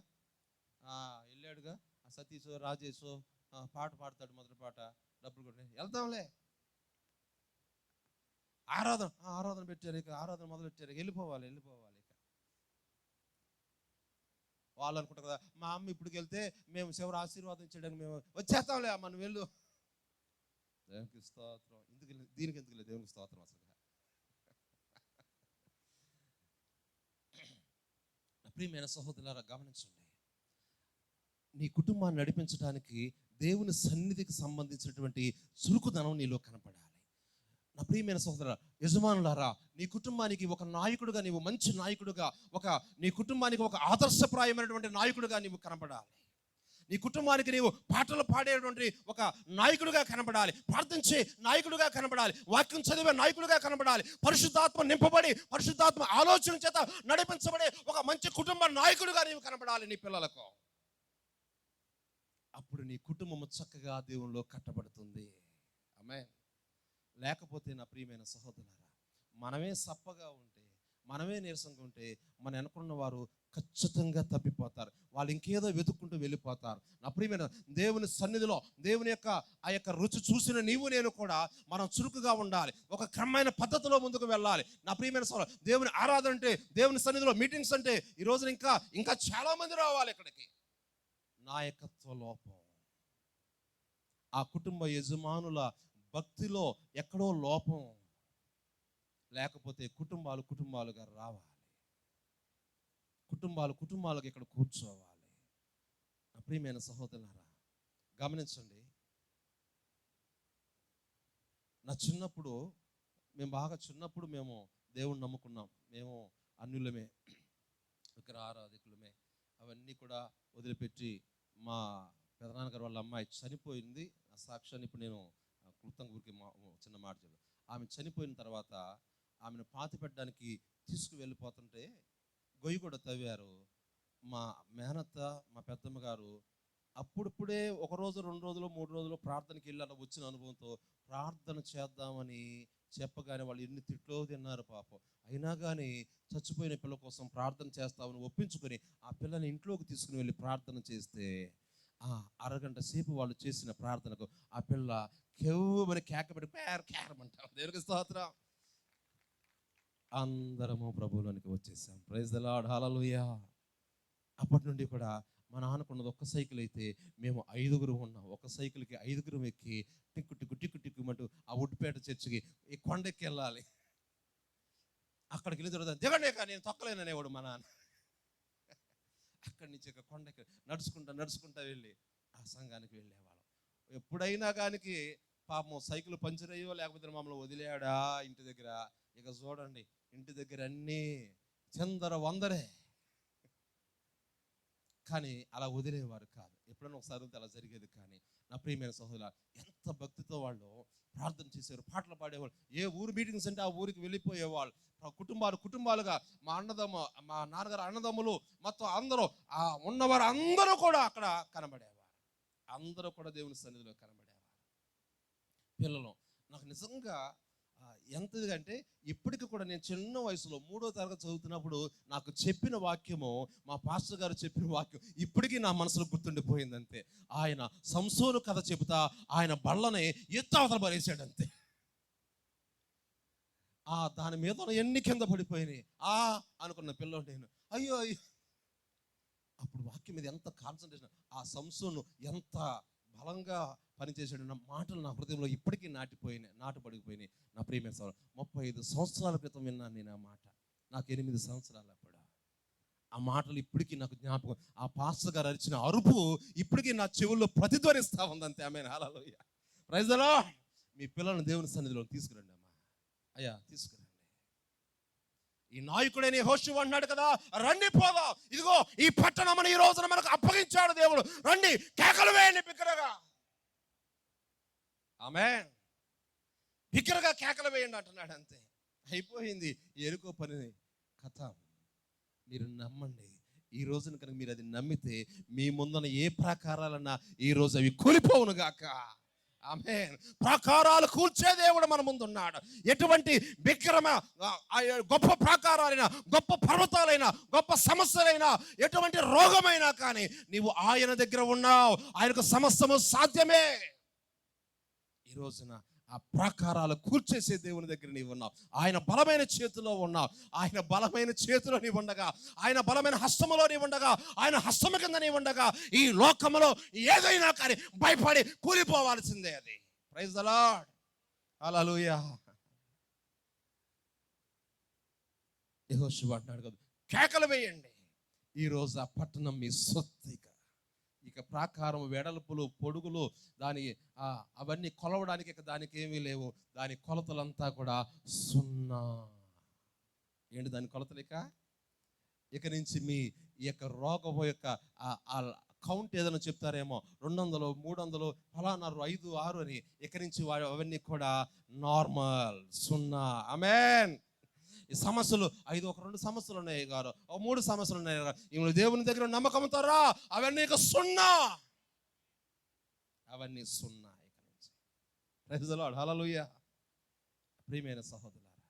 వెళ్ళాడుగా. ఆ సతీష్ రాజేష్ పాట పాడతాడు, మొదటి పాట డబ్బులు కొట్టి వెళ్తాంలే. ఆరాధన పెట్టారు, ఇక ఆరాధన మొదలు పెట్టారు, వెళ్ళిపోవాలి. ఇక వాళ్ళు అనుకుంటారు కదా, మా అమ్మ ఇప్పటికి వెళ్తే మేము శివరు ఆశీర్వాదం చేయడానికి మేము వచ్చేస్తాంలే, మనం వెళ్ళు. దేవునికి స్తోత్రం. దీనికి ఎందుకు లేదు, దేవునికి స్తోత్రం. అసలు ప్రియమైన సహోదరులారా గమనించండి, నీ కుటుంబాన్ని నడిపించడానికి దేవుని సన్నిధికి సంబంధించినటువంటి చురుకుదనం నీలో కనపడాలి. నా ప్రియమైన సహోదర యజమానులారా, నీ కుటుంబానికి ఒక నాయకుడుగా, నీవు మంచి నాయకుడుగా, నీ కుటుంబానికి ఒక ఆదర్శప్రాయమైనటువంటి నాయకుడుగా నీవు కనపడాలి. నీ కుటుంబానికి నీవు పాటలు పాడేటువంటి ఒక నాయకుడిగా కనపడాలి, ప్రార్థించే నాయకుడిగా కనపడాలి, వాక్యం చదివే నాయకుడిగా కనపడాలి, పరిశుద్ధాత్మ నింపబడి పరిశుద్ధాత్మ ఆలోచన చేత నడిపించబడే ఒక మంచి కుటుంబ నాయకుడిగా నీవు కనపడాలి నీ పిల్లలకు. అప్పుడు నీ కుటుంబము చక్కగా దేవునిలో కట్టబడుతుంది. ఆమేన్. లేకపోతే నా ప్రియమైన సహోదరులారా, మనమే సప్పగా ఉంటే, మనమే నీరసంగా ఉంటే మన వెనుకున్న వారు ఖచ్చితంగా తప్పిపోతారు. వాళ్ళు ఇంకేదో వెతుక్కుంటూ వెళ్ళిపోతారు. నా ప్రియమైన దేవుని సన్నిధిలో దేవుని యొక్క ఆ యొక్క రుచి చూసిన నీవు నేను కూడా మనం చురుకుగా ఉండాలి, ఒక క్రమమైన పద్ధతిలో ముందుకు వెళ్ళాలి. నా ప్రియమైన సోదరులు, దేవుని ఆరాధన అంటే, దేవుని సన్నిధిలో మీటింగ్స్ అంటే ఈ రోజున ఇంకా చాలా మంది రావాలి ఇక్కడికి. నాయకత్వ లోపం, ఆ కుటుంబ యజమానుల భక్తిలో ఎక్కడో లోపం, లేకపోతే కుటుంబాలుగా రావాలి, కుటుంబాలుగా ఇక్కడ కూర్చోవాలి. నా ప్రియమైన సహోదరులారా గమనించండి, నా చిన్నప్పుడు మేము దేవుణ్ణి నమ్ముకున్నాం. మేము అన్యులమే, విగ్రహారాధికులమే. అవన్నీ కూడా వదిలిపెట్టి మా పెదనాన్నగారు వాళ్ళ అమ్మాయి చనిపోయింది. ఆ సాక్ష్యాన్ని ఇప్పుడు నేను క్లుప్తంగా ఊరికి చిన్న మాట చెప్పాను. ఆమె చనిపోయిన తర్వాత ఆమెను పాతి పెట్టడానికి తీసుకువెళ్ళిపోతుంటే గొయ్యి కూడా తవ్వారు. మా మేనత్త, మా పెద్దమ్మ గారు అప్పుడప్పుడే 1 రోజు 2 రోజులు 3 రోజులు ప్రార్థనకి వెళ్ళాలని వచ్చిన అనుభవంతో ప్రార్థన చేద్దామని చెప్పగానే వాళ్ళు ఎన్ని తిట్లో తిన్నారు పాపం. అయినా కానీ చచ్చిపోయిన పిల్ల కోసం ప్రార్థన చేస్తామని ఒప్పించుకొని ఆ పిల్లని ఇంట్లోకి తీసుకుని వెళ్ళి ప్రార్థన చేస్తే అరగంట సేపు వాళ్ళు చేసిన ప్రార్థనకు ఆ పిల్ల కెవ్వమని కేకబడి కేరమంటాం. దేవునికి స్తోత్రం. అందరము ప్రభువులోనికి వచ్చేసాం. ప్రైజ్ ద లార్డ్, హల్లెలూయా. అప్పటి నుండి కూడా మా నాన్నకున్నది ఒక్క సైకిల్ అయితే మేము 5గురు ఉన్నాం. ఒక సైకిల్కి 5గురు ఎక్కి టిక్కు ఆ ఉడ్డుపేట చర్చికి ఈ కొండెక్కి వెళ్ళాలి. అక్కడికి వెళ్ళిన తర్వాత దిగండి, నేను తొక్కలేననేవాడు మా నాన్న. అక్కడి నుంచి ఇక కొండకి నడుచుకుంటా వెళ్ళి ఆ సంఘానికి వెళ్ళేవాళ్ళం. ఎప్పుడైనా కానీ పాపం సైకిల్ పంచర్ అయ్యో లేకపోతే మమ్మల్ని వదిలేడా ఇంటి దగ్గర. ఇక చూడండి, ఇంటి దగ్గర అన్నీ వందరే. కానీ అలా వదిలేవారు కాదు. ఎప్పుడైనా ఒకసారి అలా జరిగేది. కానీ నా ప్రియమైన సహోదరుల, ఎంత భక్తితో వాళ్ళు ప్రార్థన చేసేవారు, పాటలు పాడేవాళ్ళు. ఏ ఊరు మీటింగ్స్ అంటే ఆ ఊరికి వెళ్ళిపోయేవాళ్ళు. కుటుంబాలుగా మా నాన్నగారు అన్నదమ్ములు మొత్తం అందరూ ఉన్నవారు అందరూ కూడా అక్కడ కనబడేవారు. అందరూ కూడా దేవుని సన్నిధిలో కనబడేవారు. పిల్లలు నాకు నిజంగా ఎంతదంటే ఇప్పటికి కూడా నేను చిన్న వయసులో 3వ తరగతి చదువుతున్నప్పుడు నాకు చెప్పిన వాక్యము, మా పాస్టర్ గారు చెప్పిన వాక్యం ఇప్పటికీ నా మనసులో గుర్తుండిపోయిందంతే. ఆయన సంసోను కథ చెబుతా ఆయన బళ్ళని ఎత్తావతల పడేసాడంతే. దాని మీద ఎన్ని కింద పడిపోయినాయి అనుకున్న పిల్లలు నేను. అయ్యో అప్పుడు వాక్యం మీద ఎంత కాన్సన్ట్రేషన్, ఆ సంసోను ఎంత బలంగా పనిచేసాడు. నా మాటలు నా హృదయంలో ఇప్పటికీ నాటుపడిపోయినాయి. నా ప్రియమైన సోదరులు, 35 సంవత్సరాల క్రితం విన్నాను నేను ఆ మాట. నాకు 8 సంవత్సరాలు అప్పుడు. ఆ మాటలు ఇప్పటికీ నాకు జ్ఞాపకం. ఆ పాస్టర్ గారు అరిచిన అరుపు ఇప్పటికీ నా చెవుల్లో ప్రతిధ్వనిస్తా ఉందంతే. ఆమేన్, హల్లెలూయా. Praise the Lord. మీ పిల్లల్ని దేవుని సన్నిధిలో తీసుకురండి అమ్మా. అయ్యా తీసుకురండి. ఈ నాయకుడైన యెహోషువ అన్నాడు కదా, రండి పోదాం, ఇదిగో ఈ పట్టణం ఈ రోజున మనకు అప్పగించాడు దేవుడు, రండి కేకలు వేయండి బిగ్గరగా. ఆమేన్. బిగ్గరగా కేకలు వేయండి అంటున్నాడు. అంతే అయిపోయింది. ఎరుకో పని కథ. మీరు నమ్మండి. ఈ రోజున కనుక మీరు అది నమ్మితే మీ ముందున ఏ ప్రాకారాలన్నా ఈ రోజు అవి కూలిపోవును గాక. ఆమేన్. ప్రాకారాలు కూల్చే దేవుడు మన ముందు ఉన్నాడు. ఎటువంటి విక్రమ గొప్ప ప్రాకారాలైనా, గొప్ప పర్వతాలైనా, గొప్ప సమస్యలైనా, ఎటువంటి రోగమైనా కానీ నీవు ఆయన దగ్గర ఉన్నావు. ఆయనకు సమస్తము సాధ్యమే. ఈ రోజున ఆ ప్రాకారాలు కూల్చేసే దేవుని దగ్గర నీవు ఉన్నావు. ఆయన బలమైన చేతిలో ఉన్నావు. ఆయన బలమైన చేతిలో నీవు ఉండగా, ఆయన బలమైన హస్తములో నీవు ఉండగా, ఆయన హస్తము కింద నీవు ఉండగా, ఈ లోకములో ఏదైనా కానీ భయపడి కూలిపోవాల్సిందే. అది ప్రైజ్ ది లార్డ్. హల్లెలూయా. యెహోషువ అంటున్నాడు కదా, కేకలు వేయండి, ఈ రోజు ఆ పట్టణం మీ సొత్తు. ఇక ప్రాకారం వెడల్పులు పొడుగులు దాని అవన్నీ కొలవడానికి ఇక దానికి ఏమీ లేవు. దాని కొలతలంతా కూడా సున్నా. ఏంటి దాని కొలతలు? ఇక నుంచి మీ ఈ యొక్క రోగం యొక్క కౌంట్ ఏదైనా చెప్తారేమో, 200, 300, ఫలానా 5, 6 అని. ఇక నుంచి అవన్నీ కూడా నార్మల్, సున్నా. ఆమేన్. ఈ సమస్యలు 5, 2 సమస్యలు ఉన్నాయి గారు, 3 సమస్యలు ఉన్నాయి గారు, ఇవి దేవుని దగ్గర నమ్మకంతో రా, అవన్నీ ఇక సున్నా. అవన్నీ సున్నా ఇక నుంచి. Praise the Lord. హల్లెలూయా. ప్రియమైన సహోదరులారా,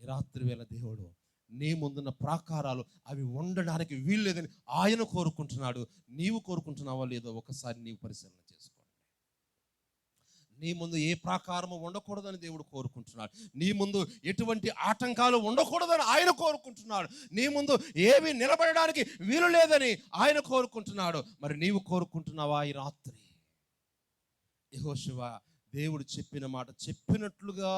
ఈ రాత్రి వేళ దేవుడు నీ ముందున్న ప్రాకారాలు అవి ఉండడానికి వీల్లేదని ఆయన కోరుకుంటున్నాడు. నీవు కోరుకుంటున్నావా లేదో ఒకసారి నీవు పరిశీలన చేసుకో. నీ ముందు ఏ ప్రాకారము ఉండకూడదని దేవుడు కోరుకుంటున్నాడు. నీ ముందు ఎటువంటి ఆటంకాలు ఉండకూడదని ఆయన కోరుకుంటున్నాడు. నీ ముందు ఏవి నిలబడడానికి వీలు లేదని ఆయన కోరుకుంటున్నాడు. మరి నీవు కోరుకుంటున్నావా? ఈ రాత్రి యెహోషువ దేవుడు చెప్పిన మాట చెప్పినట్లుగా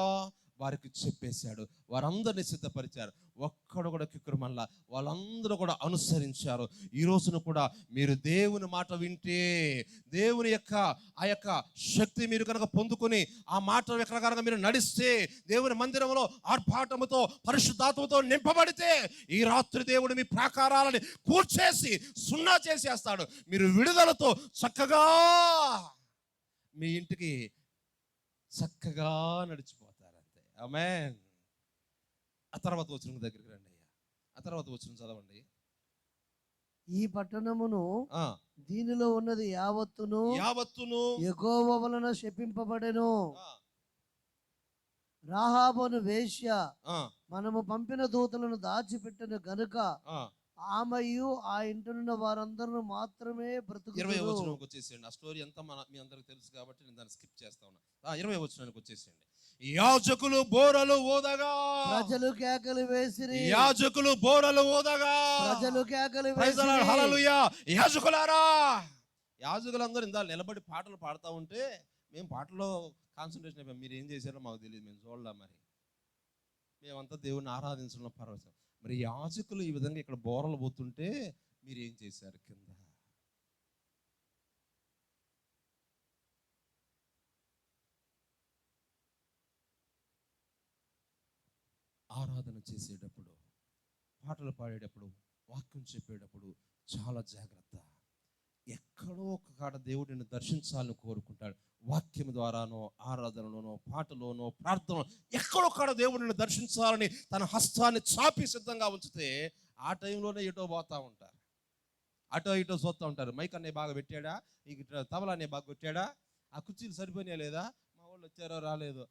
వారికి చెప్పేశాడు. వారందరినీ సిద్ధపరిచారు. ఒక్కడు కూడా కిక్కురుమల్లా వాళ్ళందరూ కూడా అనుసరించారు. ఈ రోజున కూడా మీరు దేవుని మాట వింటే, దేవుని యొక్క ఆ యొక్క శక్తి మీరు కనుక పొందుకొని ఆ మాట ఎక్కడ మీరు నడిస్తే, దేవుని మందిరంలో ఆర్భాటముతో పరిశుద్ధాత్మతో నింపబడితే, ఈ రాత్రి దేవుడు మీ ప్రాకారాలని కూర్చేసి సున్నా చేసేస్తాడు. మీరు విడుదలతో చక్కగా మీ ఇంటికి చక్కగా నడిచిపోతారు. ఆమేన్. ఆ తర్వాత వచనం దగ్గరికి రండి అయ్యా. ఆ తర్వాత వచనం చదవండి. ఈ పట్టణమును దీనిలో ఉన్నది యావత్తును యెహోవా వలన శపింపబడెను. రాహాబును వేశ్య మనము పంపిన దూతలను దాచిపెట్టిన గనుక ఆమెయు ఆ ఇంటనున్న వారందరూ మాత్రమే బ్రతుకుతారు. 20వ వచనంకి వచ్చేసేయండి. ఆ స్టోరీ అంతా మీ అందరికి తెలుసు కాబట్టి నేను దాన్ని స్కిప్ చేస్తా ఉన్నా. 20వ వచనానికి వచ్చేసేయండి. యాజకులు బోరలు ఊదగా ప్రజలు కేకలు వేసిరి. యాజకులు బోరలు ఊదగా ప్రజలు కేకలు వేసిరి. హల్లెలూయా. యాజకులారా, యాజకులందరూ ఇందా నిలబడి పాటలు పాడుతూ ఉంటే మేము పాటలో కాన్సన్ట్రేషన్ అయిపోయాం. మీరు ఏం చేశారో మాకు తెలియదు, మేము చూడలే. మరి మేమంతా దేవుని ఆరాధించడం పర్వతం. మరి యాజకులు ఈ విధంగా ఇక్కడ బోరలు పోతుంటే మీరు ఏం చేశారు? కింద ఆరాధన చేసేటప్పుడు, పాటలు పాడేటప్పుడు, వాక్యం చెప్పేటప్పుడు చాలా జాగ్రత్త. ఎక్కడో ఒక కాడ దేవుడిని దర్శించాలని కోరుకుంటాడు. వాక్యం ద్వారానో, ఆరాధనలోనో, పాటలోనో, ప్రార్థనలో ఎక్కడో కాడ దేవుడిని దర్శించాలని తన హస్తాన్ని చాపి సిద్ధంగా ఉంచితే ఆ టైంలోనే ఇటో పోతూ ఉంటారు, అటో ఇటో చూస్తూ ఉంటారు. మైక్ అనే బాగా పెట్టాడా, ఇక తబలా అనే బాగా పెట్టాడా, ఆ కుర్చీలు సరిపోయినా లేదా, మా వాళ్ళు వచ్చారో రాలేదో,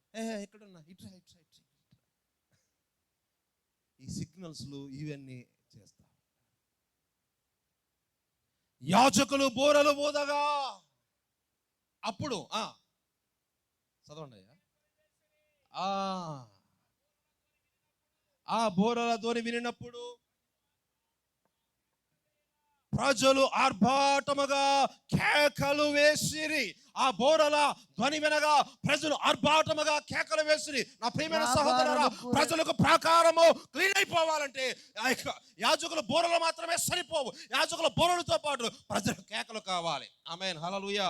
ఎక్కడున్నా ఇట్రా ఇట్రా ఇట్రా. ఈ సిగ్నల్స్లు ఇవన్నీ చేస్తా. యాజకులు బోరలు ఊదగా అప్పుడు చదవండి అయ్యా. ఆ బోరల ధ్వని వినినప్పుడు ప్రజలు ఆర్భాటముగా కేకలు వేసిరి. ఆ బోరల ధ్వని వినగా ప్రజలు ఆర్భాటముగా కేకలు వేసిరి. నా ప్రియమైన సహోదరులారా, ప్రజలకు ప్రాకారము క్లీన్ అయిపోవాలంటే యాజకుల బోరలు మాత్రమే సరిపోవు. యాజకుల బోరలతో పాటు ప్రజల కేకలు కావాలి. ఆమేన్. హల్లెలూయా.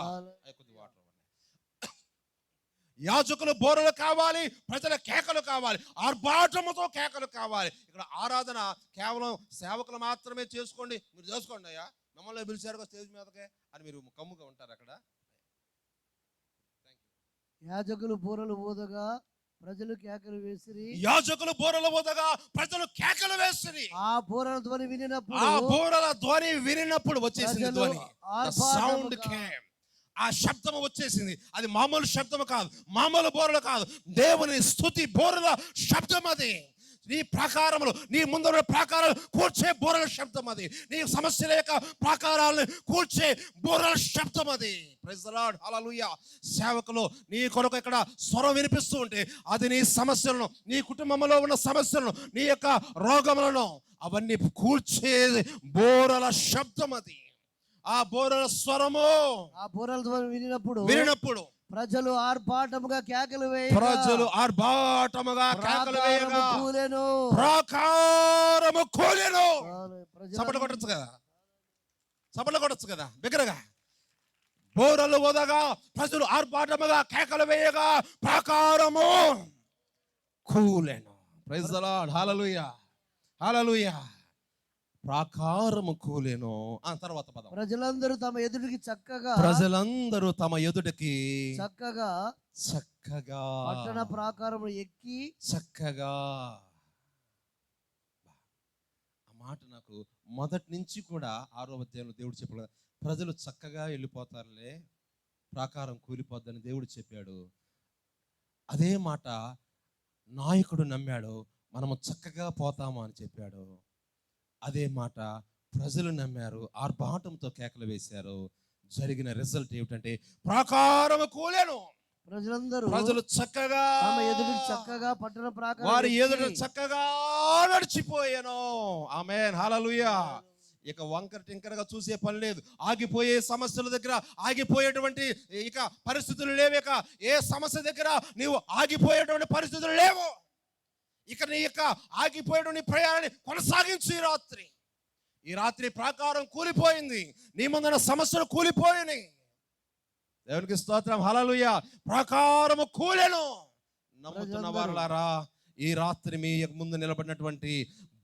యాజకులు బోరలు కావాలి, ప్రజల కేకలు కావాలి, ఆర్భాటముతో కేకలు కావాలి. ఇక్కడ ఆరాధన కేవలం సేవకులు మాత్రమే చేసుకోండి, మీరు చేసుకోండి అయ్యా, మమ్మల్ని పిలిచారు స్టేజ్ మీదకే అని మీరు కమ్ముగా ఉంటారు అక్కడ. యాజకులు బోరలు ఊదగా ప్రజలు కేకలు వేసిరి. యాజకులు బోరలు ఊదగా ప్రజలు కేకలు వేసిరి. ఆ బోరల ధ్వని వినినప్పుడు, ఆ బోరల ధ్వని వినినప్పుడు వచ్చేసింది ధ్వని. The sound came. ఆ శబ్దము వచ్చేసింది. అది మామూలు శబ్దము కాదు, మామూలు బోరలు కాదు, దేవుని స్తుతి బోరల శబ్దం అది. నీ ప్రాకారములు, నీ ముందర ప్రాకారాలు కూర్చే బోరల శబ్దం అది. నీ సమస్యల యొక్క ప్రాకారాలను కూర్చే బోరల శబ్దం అది. ప్రైజ్ ది లార్డ్, హల్లెలూయా. సేవకులు నీ కొరకు ఇక్కడ స్వరం వినిపిస్తూ ఉంటే అది నీ సమస్యలను, నీ కుటుంబంలో ఉన్న సమస్యలను, నీ యొక్క రోగములను అవన్నీ కూర్చే బోరల శబ్దం అది. ఆ బోరల స్వరము, ఆ బూరల ధ్వని వినినప్పుడు ప్రజలు ఆర్భాటముగా కేకలు వేయగా, ప్రజలు ఆర్భాటముగా కేకలు వేయగా కూలెను. ప్రాకారము కూలెను. ప్రజలు చప్పట్లు కొట్టచ్చు కదా, చప్పట్లు కొట్టచ్చు కదా బిగ్గరగా. బోరలు ఊదగా, ప్రజలు ఆర్భాటముగా కేకలు వేయగా ప్రాకారము కూలెను. ప్రైజ్ ది లార్డ్, హల్లెలూయా, హల్లెలూయా. ప్రాకారము కూలెను. ఆ తర్వాత పదం, ప్రజలందరూ తమ ఎదుటికి చక్కగా, ప్రజలందరూ తమ ఎదుటికి చక్కగా చక్కగా పట్టణ ప్రాకారము ఎక్కి, చక్కగా. ఆ మాట నాకు మొదటి నుంచి కూడా 6వ అధ్యాయంలో దేవుడు చెప్పాడు, ప్రజలు చక్కగా వెళ్ళిపోతారులే, ప్రాకారం కూలిపోద్దని దేవుడు చెప్పాడు. అదే మాట నాయకుడు నమ్మాడు, మనము చక్కగా పోతాము అని చెప్పాడు. అదే మాట ప్రజలు నమ్మారు, ఆర్భాటంతో కేకలు వేశారు. జరిగిన రిజల్ట్ ఏమిటంటే ప్రాకారము కూలెను. ప్రజలు చక్కగా తమ ఎదుటికి చక్కగా పట్టణ ప్రాకారం వారి ఎక్కి, ఎదుట చక్కగా నడిచిపోయాను. ఆమేన్, హల్లెలూయా. ఇక వంకర టింకరగా చూసే పని లేదు. ఆగిపోయే సమస్యల దగ్గర ఆగిపోయేటువంటి ఇక పరిస్థితులు లేవు. ఇక ఏ సమస్య దగ్గర నీవు ఆగిపోయేటువంటి పరిస్థితులు లేవు. ఇక నీ యొక్క ఆగిపోయేటువంటి ప్రయాణాన్ని కొనసాగించు. ఈ రాత్రి ప్రాకారం కూలిపోయింది, నీ ముందున్న సమస్యలు కూలిపోయినాయి. దేవునికి స్తోత్రం, హల్లెలూయా. ప్రాకారము కూలెను. నమ్ముతున్న వారులారా, ఈ రాత్రి మీ ముందు నిలబడినటువంటి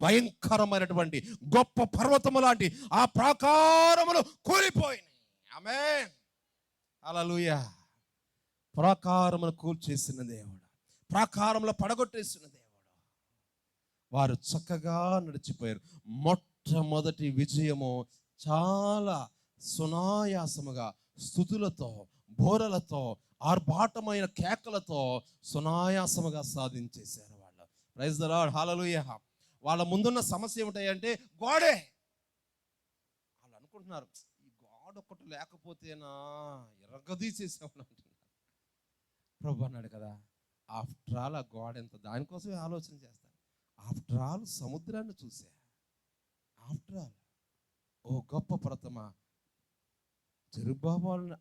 భయంకరమైనటువంటి గొప్ప పర్వతము లాంటి ఆ ప్రాకారములు కూలిపోయినాయి. ఆమేన్, హల్లెలూయా. ప్రాకారములు కూల్చేసిన దేవుడు, ప్రాకారములు పడగొట్టేసిన దేవుడు. వారు చక్కగా నడిచిపోయారు. మొట్టమొదటి విజయము చాలా సునాయాసముగా స్తుతులతో, బోరలతో, ఆర్భాటమైన కేకలతో సునాయాసముగా సాధించేశారు వాళ్ళు. ప్రైజ్ ది లార్డ్, హల్లెలూయా. వాళ్ళ ముందున్న సమస్య ఏమిటాయంటే గోడే. వాళ్ళు అనుకుంటున్నారు, ఈ గోడ ఒకటి లేకపోతేనా ఎరగదీసేసామని అంటున్నారు. ప్రభు అన్నాడు కదా, ఆఫ్టర్ ఆల్ ఆ గోడ ఎంత, దానికోసమే ఆలోచన చేస్తారు. ఆఫ్టర్ ఆల్ సముద్రాన్ని చూసా. ఆఫ్టర్ ఆల్ ఓ గొప్ప ప్రథమ, జెరుబ్బాబెలును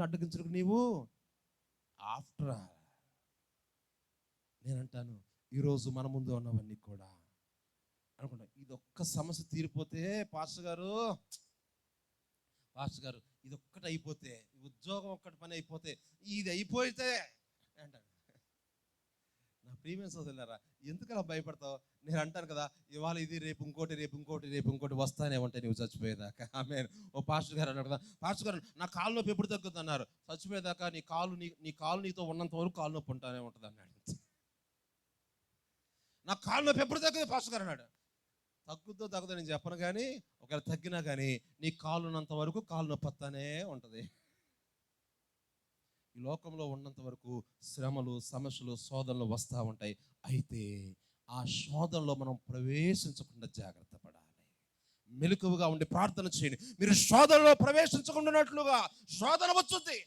అడ్డగించడానికి నీవు ఆఫ్టర్ ఆల్. నేనంటాను, ఈరోజు మన ముందు ఉన్నవన్నీ కూడా అనుకుంటా, ఇదొక్క సమస్య తీరిపోతే పాస్టర్ గారు ఇదొక్కటి అయిపోతే, ఉద్యోగం ఒక్కటి పని అయిపోతే, ఇది అయిపోతే అంటాను. నా ప్రియమైన సోదరులారా, ఎందుకు అలా భయపడతావు? నేను అంటాను కదా, ఇవాళ ఇది, రేపు ఇంకోటి వస్తానే ఉంటాయి నువ్వు చచ్చిపోయేదాకా. ఆమేన్. ఓ పాస్టర్ గారు అన్నాడు కదా, పాస్టర్ గారు నా కాలు నొప్పి ఎప్పుడు తగ్గుద్ది అన్నారు. చచ్చిపోయేదాకా నీ కాలు నీతో ఉన్నంత వరకు కాలు నొప్పి ఉంటానే ఉంటుంది అన్నాడు. నా కాలు నొప్పి ఎప్పుడు తగ్గుతుంది పాస్టర్ గారు అన్నాడు. తగ్గుద్దో తగ్గుదో నేను చెప్పను, కానీ ఒకవేళ తగ్గినా కానీ నీ కాలు ఉన్నంత వరకు కాలు నొప్పి వస్తానే ఉంటుంది. ఈ లోకంలో ఉన్నంత వరకు శ్రమలు, సమస్యలు, శోధనలు వస్తూ ఉంటాయి. అయితే ఆ శోధనలో మనం ప్రవేశించకుండా జాగ్రత్త పడాలి. మెలకువగా ఉండి ప్రార్థన చేయండి. మీరు శోధనలో ప్రవేశించకుండానట్లుగా. శోధన వచ్చుద్ది,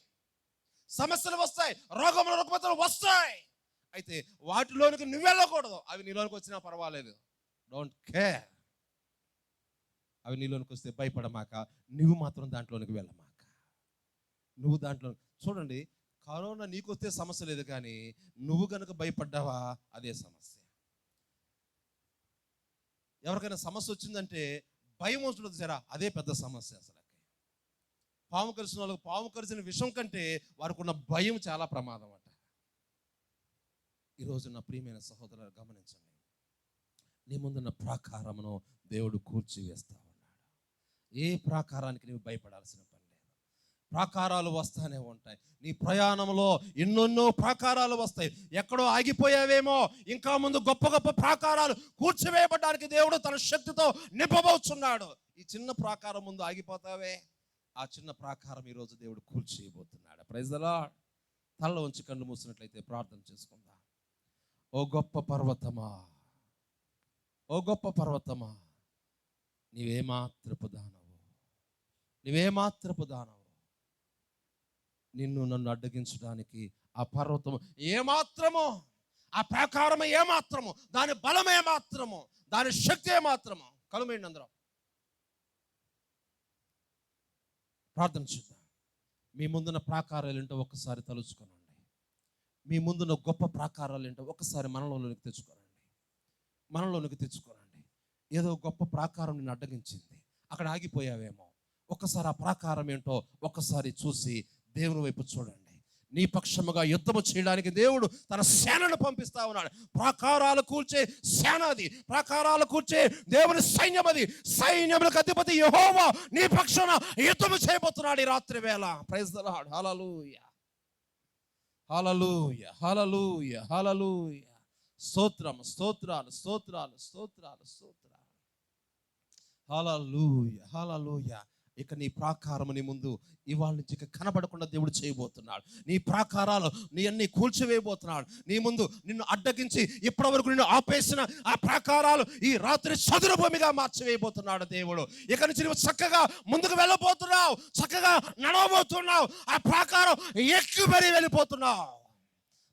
సమస్యలు వస్తాయి, రోగములు, రుగ్మతలు వస్తాయి. అయితే వాటిలోనికి నువ్వు వెళ్ళకూడదు. అవి నీలోనికి వచ్చినా పర్వాలేదు, డోంట్ కేర్. అవి నీలోనికి వస్తే భయపడమాక, నువ్వు మాత్రం దాంట్లోనికి వెళ్ళమాక. నువ్వు దాంట్లో చూడండి, కరోనా నీకు వస్తే సమస్య లేదు, కానీ నువ్వు కనుక భయపడ్డావా అదే సమస్య. ఎవరికైనా సమస్య వచ్చిందంటే భయం వస్తుంది జరా, అదే పెద్ద సమస్య. అసలు పాము కరిచిన వాళ్ళకి పాము కరిచిన విషం కంటే వారికి ఉన్న భయం చాలా ప్రమాదం అంట. ఈరోజు నా ప్రియమైన సహోదరులు గమనించండి, నీ ముందున్న ప్రాకారమును దేవుడు కూల్చివేస్తా ఉన్నాడు. ఏ ప్రాకారానికి నువ్వు భయపడాల్సిన పని లేదు. ప్రాకారాలు వస్తానే ఉంటాయి. నీ ప్రయాణంలో ఎన్నెన్నో ప్రాకారాలు వస్తాయి. ఎక్కడో ఆగిపోయావేమో, ఇంకా ముందు గొప్ప గొప్ప ప్రాకారాలు కూర్చివేయబడడానికి దేవుడు తన శక్తితో నింపబోతున్నాడు. ఈ చిన్న ప్రాకారం ముందు ఆగిపోతావే, ఆ చిన్న ప్రాకారం ఈరోజు దేవుడు కూల్చేయబోతున్నాడు. Praise the lord. తలలో ఉంచి కళ్ళు మూసినట్లయితే ప్రార్థన చేసుకుందాం. ఓ గొప్ప పర్వతమా, ఓ గొప్ప పర్వతమా, నీవేమాత్రపు దానవు, నీవేమాత్రపు దానవు. నిన్ను నన్ను అడ్డగించడానికి ఆ పర్వతము ఏమాత్రము, ఆ ప్రాకారం ఏమాత్రము, దాని బలం ఏమాత్రము, దాని శక్తి ఏమాత్రము. కలుమేయండి అందరం, ప్రార్థన చేద్దాం. మీ ముందున్న ప్రాకారాలు ఏంటో ఒక్కసారి తలుచుకోనండి. మీ ముందున్న గొప్ప ప్రాకారాలు ఏంటో ఒక్కసారి మనలోనికి తెచ్చుకోనండి, మనలోనికి తెచ్చుకోనండి. ఏదో గొప్ప ప్రాకారం నిన్ను అడ్డగించింది, అక్కడ ఆగిపోయావేమో. ఒక్కసారి ఆ ప్రాకారం ఏంటో ఒక్కసారి చూసి దేవుని వైపు చూడండి. నీ పక్షముగా యుద్ధము చేయడానికి దేవుడు తన సేనను పంపిస్తా ఉన్నాడు. ప్రాకారాలు కూల్చే సేన అది, ప్రాకారాలు కూల్చే దేవుని సైన్యం అది. సైన్యములకు అధిపతి యెహోవా నీ పక్షాన యుద్ధము చేయబోతున్నాడు ఈ రాత్రి వేళ. Praise the Lord. హల్లెలూయా, హల్లెలూయా, హల్లెలూయా, హల్లెలూయా. స్తోత్రం, స్తోత్రాలు, స్తోత్రాలు, స్తోత్రాలు, స్తోత్రాలు. హల్లెలూయా, హల్లెలూయా. ఇక నీ ప్రాకారం నీ ముందు ఇవాళ నుంచి ఇక కనబడకుండా దేవుడు చేయబోతున్నాడు. నీ ప్రాకారాలు నీ అన్ని కూల్చివేయబోతున్నాడు. నీ ముందు నిన్ను అడ్డగించి ఇప్పటి వరకు నిన్ను ఆపేసిన ఆ ప్రాకారాలు ఈ రాత్రి చదుర భూమిగా మార్చివేయబోతున్నాడు దేవుడు. ఇక నుంచి నువ్వు చక్కగా ముందుకు వెళ్ళబోతున్నావు, చక్కగా నడవబోతున్నావు. ఆ ప్రాకారం ఎక్కుబడి వెళ్ళిపోతున్నావు.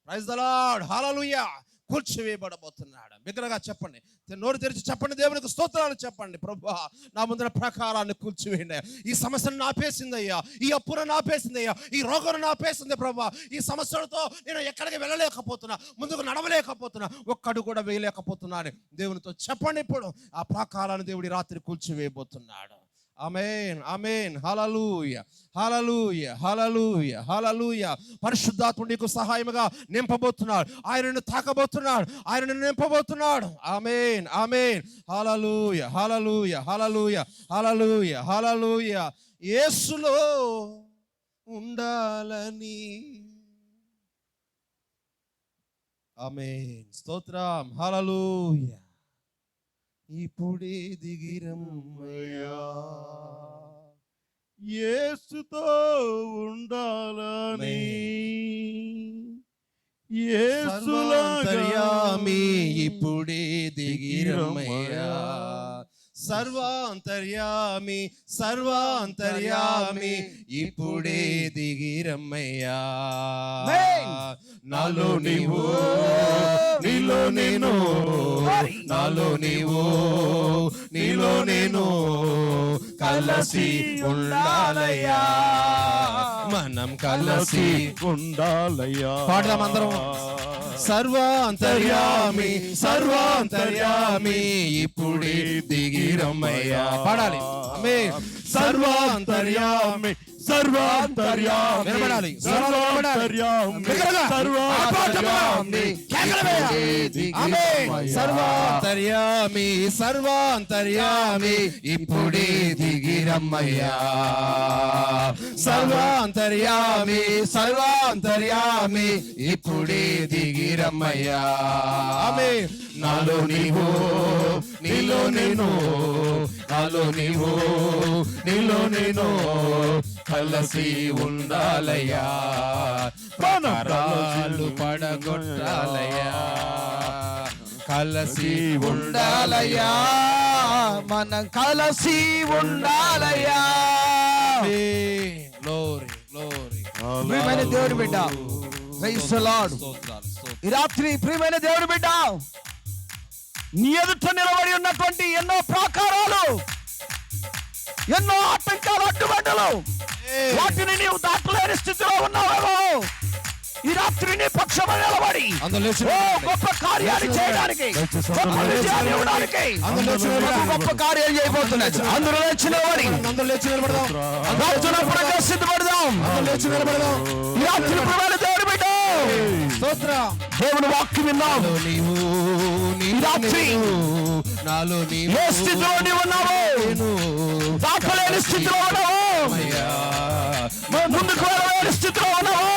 Praise the Lord. హల్లెలూయా. కూల్చివేయబడబోతున్నాడు. బిగ్గరగా చెప్పండి, నోరు తెరిచి చెప్పండి, దేవునికి స్తోత్రాలు చెప్పండి. ప్రభువా, నా ముందర ప్రాకారాన్ని కూల్చివేయండి. ఈ సమస్యను నాపేసిందయ్యా, ఈ అప్పును నాపేసిందయ్యా, ఈ రోగం నాపేసింది ప్రభువా. ఈ సమస్యలతో నేను ఎక్కడికి వెళ్ళలేకపోతున్నా, ముందుకు నడవలేకపోతున్నా, ఒక్కడు కూడా వేయలేకపోతున్నా అని దేవునితో చెప్పండి. ఇప్పుడు ఆ ప్రాకారాన్ని దేవుడి రాత్రి కూల్చివేయబోతున్నాడు. ఆమేన్, ఆమేన్. హల్లెలూయా, హల్లెలూయా, హల్లెలూయా, హల్లెలూయా. పరిశుద్ధాత్ముడు నీకు సహాయముగా నింపబోతున్నాడు. ఆయనను తాకబోతున్నాడు, ఆయనను నింపబోతున్నాడు. ఆమేన్, ఆమేన్. హల్లెలూయా, హల్లెలూయా, హల్లెలూయా, హల్లెలూయా, హల్లెలూయా. యేసులో ఉండాలని. ఆమేన్. స్తోత్రం. హల్లెలూయా. ఇప్పుడే దిగిరమ్మయ్యా, యేసుతో ఉండాలని. సర్వాంతర్యామి ఇప్పుడే దిగిరమ్మయ్యా, సర్వాంతర్యామి, సర్వాంతర్యామి ఇప్పుడే దిగిరమ్మయ్యా. నాలో నీవు, నీలో నేను, నాలో నీవు, నీలో నేను కలసి ఉండాలయ్యా, మనం కలసి ఉండాలయ్యా. పాడదాం అందరం. సర్వాంతర్యామి, సర్వాంతర్యామి ఇప్పుడే దిగిరమ్మయ్యా. పాడాలి. ఆమేన్. సర్వాంతర్యామి, సర్వాంతర్యామి, నిలబడాలి. సర్వాంతర్యామి, సర్వాంతర్యామి, సర్వాంతర్యామి, సర్వాంతర్యామి ఇప్పుడే దిగిరమ్మయ్యా. సర్వాంతర్యామి, సర్వాంతర్యామి ఇప్పుడే దిగిరమ్మయ్యా. ఆమేన్. నాలో నీవు, నీలో నేను, నాలో నీవు, నీలో నేను కలసి ఉండాలయ్యా, ప్రాకారాలు పడగొట్టాలయ్యా, కలసి ఉండాలయ్యా, మనం కలసి ఉండాలయ్యా. Glory, glory. ప్రియమైన దేవుని బిడ్డ, ప్రైజ్ ది లార్డ్. ఈ రాత్రి ప్రియమైన దేవుని బిడ్డ, నీ ఎదుట నిలబడి ఉన్నటువంటి ఎన్నో ప్రాకారాలు, ఎన్నో ఆటంకాలు, అడ్డుబండలు, వాటిని నీవు దాటలేని స్థితిలో ఉన్నావేమో. ఈ రాత్రి నీ పక్షము నిలబడి గొప్ప కార్యాలు చేయడానికి, గొప్ప విజయాలు ఇవ్వడానికి గొప్ప కార్యాలు చేయబోతున్నాడు. అందరూ లేచి నిలబడి సిద్ధపడదాం. ఈ రాత్రి ప్రియమైన దేవుని బిడ్డ, దేవుని వాక్యం విన్నావు. ఈ రాత్రి నాలో ఏ స్థితిలో నీవు ఉన్నావు, దాటలేని స్థితిలో ఉన్నావు, ముందుకు వెళ్ళలేని స్థితిలో ఉన్నావు,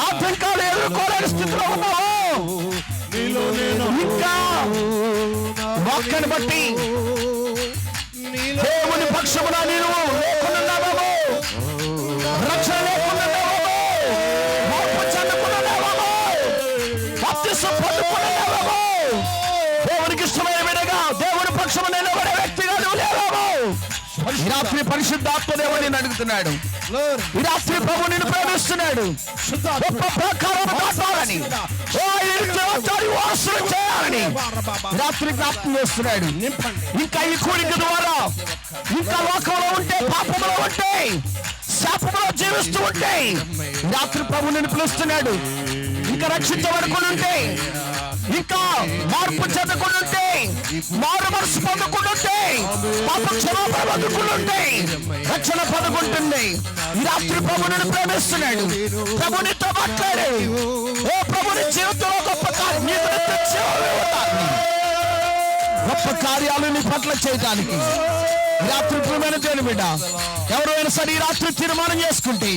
ఆటంకాలు ఎదుర్కోలేని స్థితిలో ఉన్నావు. ఇంకా వాక్యాన్ని బట్టి దేవుని పక్షమున నీవు లేకున్నావేమో. ఈ రాత్రి పరిశుద్ధాత్మ దేవుడు నిన్ను అడుగుతున్నాడు. ఈ రాత్రి ప్రభు నిన్ను ప్రేమిస్తున్నాడు. గొప్ప ప్రకారం దాటాలని, ఓ ఈ జీవితాన్ని వారసులు చేయాలని ఈ రాత్రి జ్ఞాపకం చేస్తున్నాడు. ఇంకా ఈ కోరిక ద్వారా ఇంకా లోకంలో ఉంటే, పాపంలో ఉంటే, శాపంలో జీవిస్తూ ఉంటే ఈ రాత్రి ప్రభు నిన్ను పిలుస్తున్నాడు. ఇంకా రక్షించబడుకుంటే, ఇంకా మార్పు చెందకుంటే, మారు మనసు పొందకుంటే, పాప క్షమాపణ పొందకుంటే, రక్షణ పొందుకుంటుంది. ఈ రాత్రి ప్రభు నిన్ను ప్రేమిస్తున్నాడు. ప్రభు నీతో మాట్లాడే, ఓ ప్రభు నీ జీవితంలో గొప్ప గొప్ప కార్యాలు నీ పట్ల చేయడానికి ఈ రాత్రి ప్రియమైన దేవుని బిడ్డ ఎవరైనా సరే ఈ రాత్రి తీర్మానం చేసుకుంటే,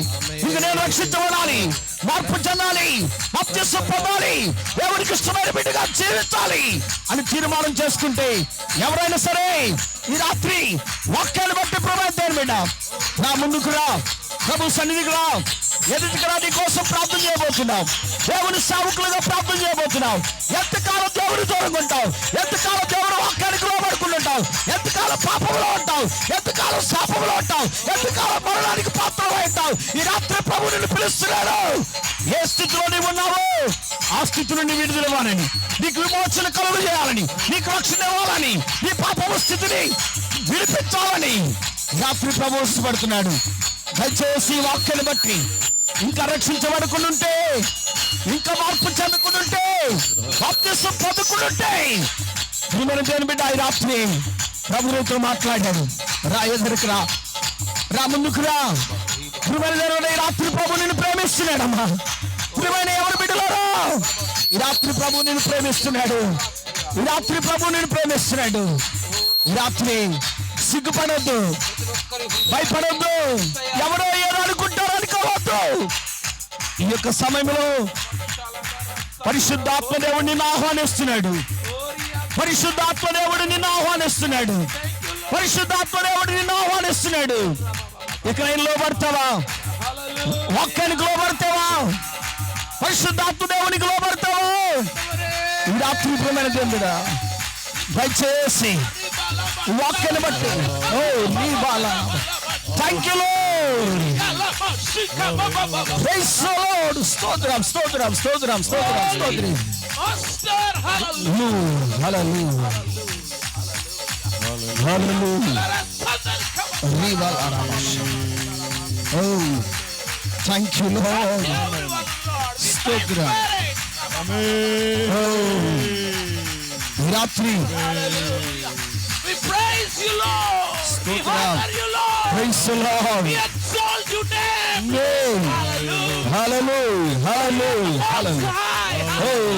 ఇంక నేను రక్షించబడాలి, మార్పు చెందాలి, బాప్తిసం పొందాలి, దేవునికి ఇష్టమైన బిడ్డగా జీవించాలి అని తీర్మానం చేసుకుంటే, ఎవరైనా సరే ఈ రాత్రి వాక్యాన్ని బట్టి ప్రియమైన దేవుని బిడ్డ నా ముందుకు రా, ప్రభు సన్నిధికి రా, ఎదుటికి రా. నీ కోసం ప్రార్థన చేయబోతున్నాం. దేవుని సేవకులుగా ప్రార్థన చేయబోతున్నాం. ఎంతకాలం దేవుడు దూరంగా ఉంటావు, ఎంతకాలం దేవుడు వాక్యానికి లోబడుకుంటుంటావు, ఎంతకాలం పాపంలో ఉంటావు, ఎంతకాలం శాపంలో ఉంటావు, ఎంతకాలం మరణానికి పాత్రలో ఉంటావు. ఈ రాత్రి ప్రభు నిన్ను పిలుస్తున్నాడు. ఏ స్థితిలో నీవు ఉన్నావో ఆ స్థితి నుండి విడుదలవ్వాలని, నీకు విమోచన కలుగు చేయాలని, నీకు రక్షణ ఇవ్వాలని, నీ పాపము స్థితిని విడిపించాలని రాత్రి ప్రభు ఇష్టపడుతున్నాడు. దయచేసి వాక్యాన్ని బట్టి ఇంకా రక్షించబడుకుంటుంటే, ఇంకా మార్పు చెందుకుంటుంటే, బాప్తిసం పొందుకుంటుంటే, ప్రియమైన దేవుని బిడ్డ ఈ రాత్రి ప్రభువుతో మాట్లాడాడు. రా, ఎదురుకు రా, రా, ముందుకు రా. ప్రియమైన దేవుడు ఈ రాత్రి ప్రభు నిన్ను ప్రేమిస్తున్నాడమ్మా. ప్రియమైన ఎవరి బిడ్డలారా ఈ రాత్రి ప్రభు నిన్ను ప్రేమిస్తున్నాడు. ఈ రాత్రి ప్రభు నిన్ను ప్రేమిస్తున్నాడు. ఈ రాత్రి సిగ్గుపడొద్దు, భయపడొద్దు, ఎవరో ఏదో అనుకుంటారో అనుకోవద్దు. ఈ యొక్క సమయంలో పరిశుద్ధాత్మ దేవుడు నిన్ను ఆహ్వానిస్తున్నాడు. పరిశుద్ధాత్మ దేవుడు నిన్ను ఆహ్వానిస్తున్నాడు. పరిశుద్ధాత్మ దేవుడు నిన్ను ఆహ్వానిస్తున్నాడు. ఇక నేను లోబడతావా? వాక్యానికి లోబడతావా? పరిశుద్ధాత్మ దేవునికి లోబడతావా? ఈ రాత్రి ప్రియమైన దేవుడా దయచేసి వాక్యాన్ని బట్టి, ఓ నీ బాల, thank you Lord, praise the Lord, స్తోత్రం స్తోత్రం స్తోత్రం స్తోత్రం స్తోత్రం, హల్లెలూయా హల్లెలూయా. నీ బాల, ఓ థ్యాంక్ యూ లార్డ్, స్తోత్రం. ఈ రాత్రి We praise you, Lord. We honor you, Lord. Praise the Lord. We exalt you, name. Hallelujah. Hallelujah. Hallelujah. Hallelujah. Oh.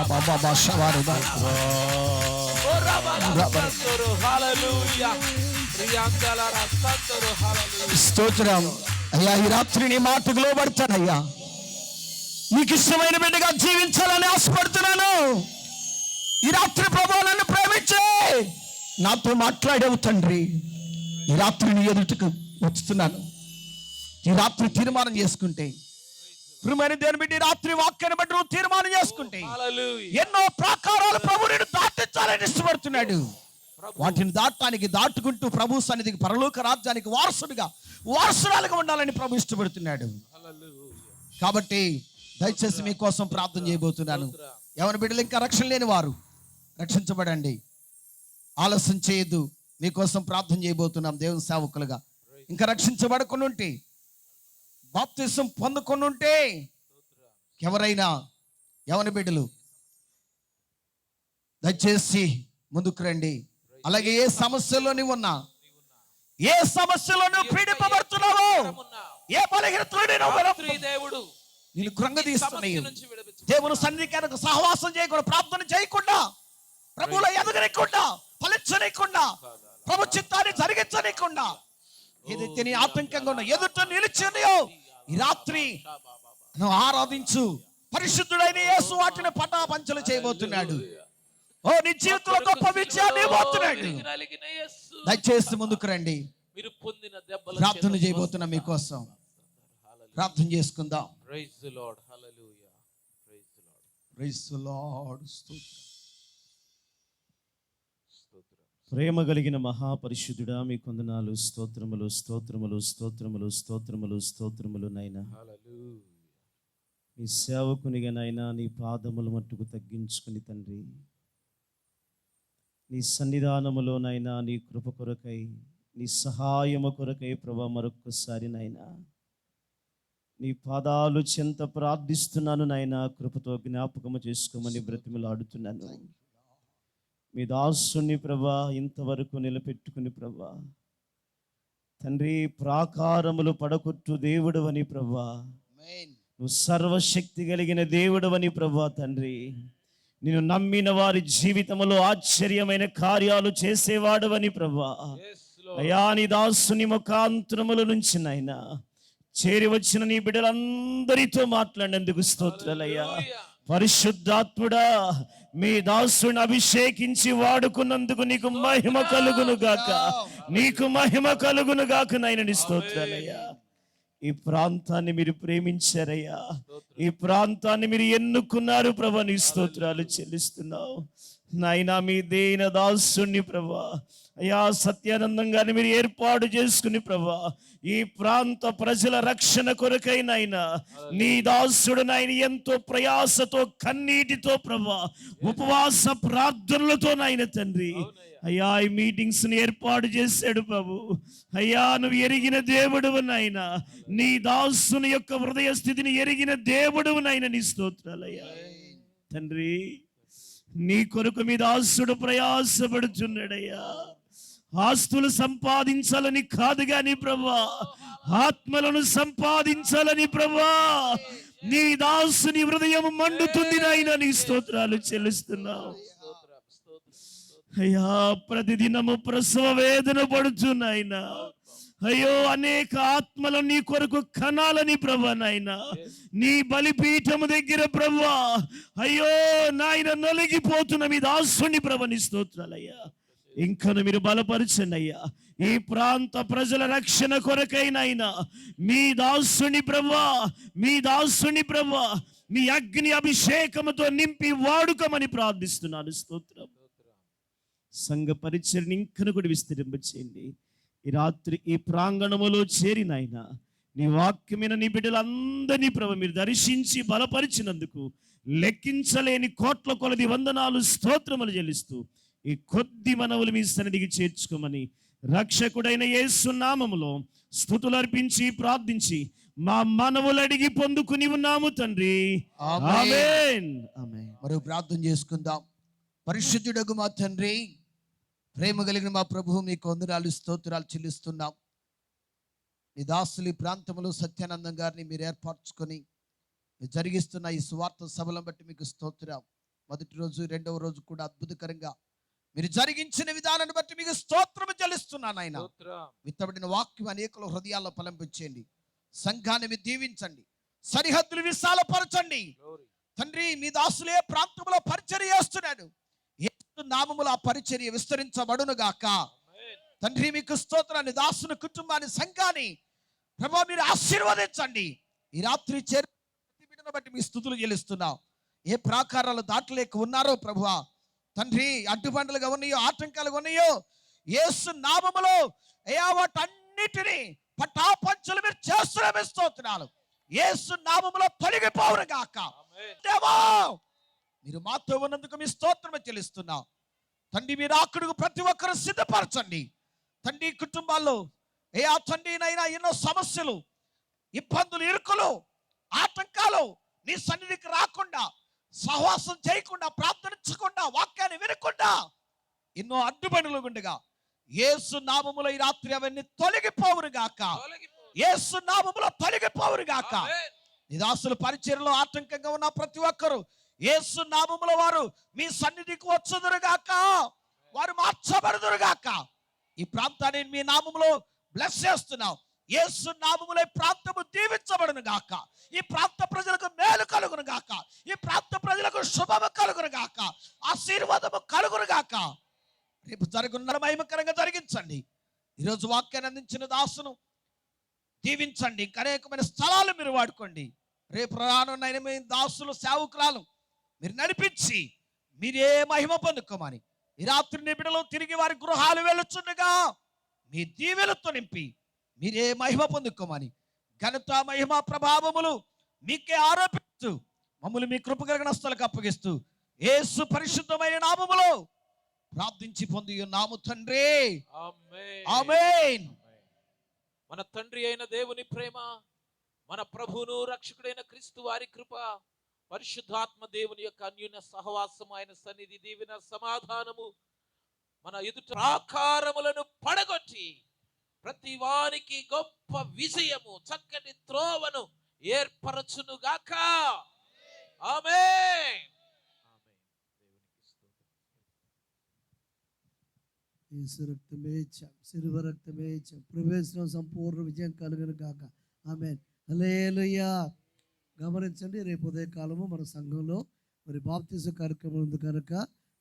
Baba Shabari Baba. Hallelujah. Priyangala Rasandoro. Hallelujah. స్తోత్రం. అయ్యా ఈ రాత్రి నీ మాటకు లోబడతానయ్యా. నీకు ఇష్టమైన బిడ్డగా జీవించాలని ఆశపడుతున్నాను. ఈ రాత్రి ప్రభువు నన్ను ప్రేమించి నాతో మాట్లాడేవు తండ్రి. ఈ రాత్రి నీ ఎదుటకు వస్తున్నాను. ఈ రాత్రి తీర్మానం చేసుకుంటే, ప్రియమైన దేవుని బిడ్డ, ఈ రాత్రి వాక్యాన్ని బట్టి నువ్వు తీర్మానం చేసుకుంటే ఎన్నో ప్రాకారాలు ప్రభు నిన్ను దాటించాలని ఇష్టపడుతున్నాడు. వాటిని దాటుకుంటూ ప్రభు సన్నిధికి, పరలోక రాజ్యానికి వారసురాలుగా ఉండాలని ప్రభు ఇష్టపడుతున్నాడు. కాబట్టి దయచేసి మీకోసం ప్రార్థన చేయబోతున్నాను. ఎవరి బిడ్డలు ఇంకా రక్షణ లేని వారు రక్షించబడండి. ఆలస్యం చేయొద్దు. మీకోసం ప్రార్థన చేయబోతున్నాం దేవుని సేవకులుగా. ఇంకా రక్షించబడకుండా ఉంటే, బాప్తిసం పొందకుండా ఉంటే, ఎవరైనా ఎవరి బిడ్డలు దయచేసి ముందుకు రండి. అలాగే ఏ సమస్యలో నువ్వు ఉన్నా, ఏ సమస్యలో నువ్వు పీడింపబడుతున్నావో, ఏ బలహీనతలో దేవుడు నేను కృంగదీస్తున్నాయి, దేవుని సన్నిధికి సహవాసం చేయకుండా, ప్రార్థన చేయకుండా, ప్రభువులో ఎదగనికుండా, ఫలించనికుండా, ప్రభు చిత్తాన్ని జరిగించనికుండా, ఏదైతే నీ ఆటంకంగా ఉన్నా, ఎదుట నిలిచి ఉన్నాయో, ఈ రాత్రి నువ్వు ఆరాధించు. పరిశుద్ధుడైన యేసు వాటిని పటాపంచలు చేయబోతున్నాడు. ఓ నీ జీవితంలో గొప్ప విజయాన్ని ఇవ్వబోతున్నాడు. దయచేసి ముందుకు రండి. ప్రార్థన చేయబోతున్నా మీకోసం. ప్రార్థన చేసుకుందాం. Praise the Lord. Hallelujah. Praise the Lord. Praise the Lord. స్తోత్రం. స్తోత్రం. ప్రేమ కలిగిన మహాపరిశుద్ధుడా మీ కొందనాలు, స్తోత్రములు స్తోత్రములు స్తోత్రములు స్తోత్రములు స్తోత్రములు నైనా. నీ సేవకునిగా నైనా నీ పాదముల మట్టుకు తగ్గించుకుని తండ్రి, నీ సన్నిధానములోనైనా నీ కృప కొరకై, నీ సహాయము కొరకై ప్రభా మరొక్కసారి నైనా నీ పాదాలు చెంత ప్రార్థిస్తున్నాను నైనా. కృపతో జ్ఞాపకము చేసుకోమని బ్రతిమలాడుతున్నాను. మీ దాసుని ప్రభా ఇంతవరకు నిలబెట్టుకుని ప్రభా తండ్రి, ప్రాకారములు పడగొట్టు దేవుడవని ప్రభా, నువ్వు సర్వశక్తి కలిగిన దేవుడవని ప్రభా తండ్రి, నిన్ను నమ్మిన వారి జీవితంలో ఆశ్చర్యమైన కార్యాలు చేసేవాడవని ప్రభా. అయా నీ దాసుని ముఖాంతరముల నుంచి నైనా చేరి వచ్చిన నీ బిడ్డలందరితో మాట్లాడినందుకు స్తోత్రాలయ్యా. పరిశుద్ధాత్ముడా, మీ దాసుని అభిషేకించి వాడుకున్నందుకు నీకు మహిమ కలుగును గాక, నీకు మహిమ కలుగును గాక నాయన. నీ స్తోత్రాలయ్యా. ఈ ప్రాంతాన్ని మీరు ప్రేమించారయ్యా, ఈ ప్రాంతాన్ని మీరు ఎన్నుకున్నారు ప్రభా, నీ స్తోత్రాలు చెల్లిస్తున్నావు నాయనా. మీ దేన దాసుని ప్రభా అయ్యా సత్యానందం గారిని మీరు ఏర్పాటు చేసుకుని ప్రభా ఈ ప్రాంత ప్రజల రక్షణ కొరకైనా నీ దాసుడు నాయన ఎంతో ప్రయాసతో కన్నీటితో ప్రభా ఉపవాస ప్రార్థనలతో నాయన తండ్రి అయ్యా ఈ మీటింగ్స్ ని ఏర్పాటు చేశాడు ప్రభు. అయ్యా నువ్వు ఎరిగిన దేవుడువు నాయన, నీ దాసుని యొక్క హృదయ స్థితిని ఎరిగిన దేవుడువు నాయన. నీ స్తోత్రాలయ్యా తండ్రి. నీ కొరకు మీ దాసుడు ప్రయాసపడుచున్నాడయ్యా. ఆస్తులు సంపాదించాలని కాదు గాని ప్రభా, ఆత్మలను సంపాదించాలని ప్రభా నీ దాసుని హృదయం మండుతుంది నాయన. నీ స్తోత్రాలు చెల్లిస్తున్నావు అయ్యా. ప్రతిదినము ప్రసవ వేదన పడుచున్నాయినా. అయ్యో అనేక ఆత్మలు నీ కొరకు కనాలని ప్రభా నాయన, నీ బలిపీఠము దగ్గర ప్రభా అయ్యో నాయన నలిగిపోతున్న మీ దాసుని ప్రభా నీ స్తోత్రాలయ్యా. ఇంకను మీరు బలపరచండి అయ్యా. ఈ ప్రాంత ప్రజల రక్షణ కొరకైనా మీ దాసుని ప్రభా, మీ దాసుని ప్రభా మీ అగ్ని అభిషేకముతో నింపి వాడుకమని ప్రార్థిస్తున్నాను. స్తోత్రం. సంఘ పరిచర్ని ఇంకను కూడా విస్తరింపచేయండి. ఈ రాత్రి ఈ ప్రాంగణములో చేరినైనా నీ వాక్యమైన నీ బిడ్డలందరినీ ప్రభు మీరు దర్శించి బలపరిచినందుకు లెక్కించలేని కోట్ల కొలది వందనాలు స్తోత్రములు చెల్లిస్తూ ఈ కొద్ది మనవులు మీ సన్నిధికి చేర్చుకోమని రక్షకుడైన యేసు నామములో స్తుతులు అర్పించి ప్రార్థించి మా మనవులు అడిగి పొందుకుని ఉన్నాము తండ్రి. ఆమేన్. ఆమేన్. మరి ప్రార్థన చేసుకుందాం. పరిశుద్ధుడగు మా తండ్రి, ప్రేమ కలిగిన మా ప్రభువు మీకు వందనాలు స్తోత్రాలు చెల్లిస్తున్నాం. మీ దాసులు ఈ ప్రాంతంలో సత్యానందం గారిని మీరు ఏర్పరచుకొని మీరు జరిగిస్తున్న ఈ సువార్త సభలను బట్టి మీకు స్తోత్రం. మొదటి రోజు రెండవ రోజు కూడా అద్భుతకరంగా మీరు జరిగించిన విధానాన్ని బట్టి మీకు స్తోత్రము చెల్లిస్తున్నాను ఆయన. విత్తబడిన వాక్యం అనేకుల హృదయాల్లో ఫలింపచేయండి. సంఘాన్ని మీరు దీవించండి, సరిహద్దులు విశాలపరచండి తండ్రి. మీ దాసులే ప్రాంతంలో పరిచర్య చేస్తున్నాడు, నామముల పరిచర్య విస్తరించబడును గాక తండ్రి. మీకు స్తోత్రాన్ని, దాసుని కుటుంబాన్ని, సంఘాన్ని ప్రభా మీరు ఆశీర్వదించండి. ఈ రాత్రి చేరిన బట్టి మీ స్తుతులు చెల్లిస్తున్నాం. ఏ ప్రాకారాలు దాటలేక ఉన్నారో ప్రభువా తండ్రి, అడ్డుబండలుగా ఉన్నాయో, ఆటంకాలుగా ఉన్నాయో, యేసు నామములో అయ్యా వాటన్నిటినీ పటాపంచలు మీరు చేస్తున్న స్తోత్రాలు యేసు నామములో తొలగిపోవును గాక. మీరు మాతో ఉన్నందుకు మీ స్తోత్రమే చెల్లిస్తున్నాం తండ్రి. మీరు అక్కడికి ప్రతి ఒక్కరు సిద్ధపరచండి తండ్రి. కుటుంబాల్లో ఏ ఆ తండ్రినైనా ఎన్నో సమస్యలు, ఇబ్బందులు, ఇరుకులు, ఆటంకాలు నీ సన్నిధికి రాకుండా, సహవాసం చేయకుండా, ప్రార్థించకుండా, వాక్యాన్ని వినకుండా ఎన్నో అడ్డుపడులు ఉండగా యేసు నామములో ఈ రాత్రి అవన్నీ తొలగిపోవును గాక. యేసు నామములో తొలగిపోవును గాక. నీ దాసుల పరిచర్యలో ఆటంకంగా ఉన్న ప్రతి ఒక్కరు యేసు నామములో వారు మీ సన్నిధికి వచ్చుదురుగాక, వారు మార్చబడుదురుగాక. ఈ ప్రాంతాన్ని మీ నామములో బ్లెస్ చేస్తున్నాం. యేసు నామములో ఈ ప్రాంతము దీవించబడును గాక. ఈ ప్రాంత ప్రజలకు మేలు కలుగును గాక. ఈ ప్రాంత ప్రజలకు శుభము కలుగును గాక, ఆశీర్వాదము కలుగును గాక. రేపు జరుగున్న మహిమకరంగా జరిగించండి. ఈరోజు వాక్యాన్ని అందించిన దాసును దీవించండి. ఇంకా అనేకమైన స్థలాలు మీరు వాడుకోండి. రేపు రానున్న 8 దాసులు, సేవకురాలు మీరు నడిపించి మీరే మహిమ పొందుకోమని ఈ రాత్రి నీ బిడ్డలు తిరిగి వారి గృహాలు వెళ్ళుచుండగా మీ దీవెలతో నింపి మీరే మహిమ పొందుకోమని ఘనత మహిమ ప్రభావములు మీకే ఆరోపిస్తూ మమ్మల్ని మీ కృప కలిగిన హస్తాలకు అప్పగిస్తూ యేసు పరిశుద్ధమైన నామములో ప్రార్థించి పొంది ఉన్నాము తండ్రి. ఆమేన్. మన తండ్రి అయిన దేవుని ప్రేమ, మన ప్రభువును రక్షకుడైన క్రీస్తు వారి కృప, పరిశుద్ధాత్మ దేవుని యొక్క అన్యోన్య సహవాసం, ఆయన సన్నిధి, దీవెన, సమాధానము మన ఎదుట ప్రాకారములను పడగొట్టి ప్రతి వారికి గొప్ప విజయము, చక్కటి త్రోవను ఏర్పరచును గాక. ఆమేన్. యేసు రక్తమే శిలువ రక్తమే ప్రవేశం సంపూర్ణ విజయం కలుగును గాక. ఆమేన్. హల్లెలూయా. గమనించండి, రేపు ఉదయకాలము మన సంఘంలో మరి బాప్తిజం కార్యక్రమం ఉంది కనుక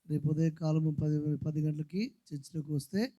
రేపు ఉదయకాలము 10 గంటలకి చర్చిలోకి వస్తే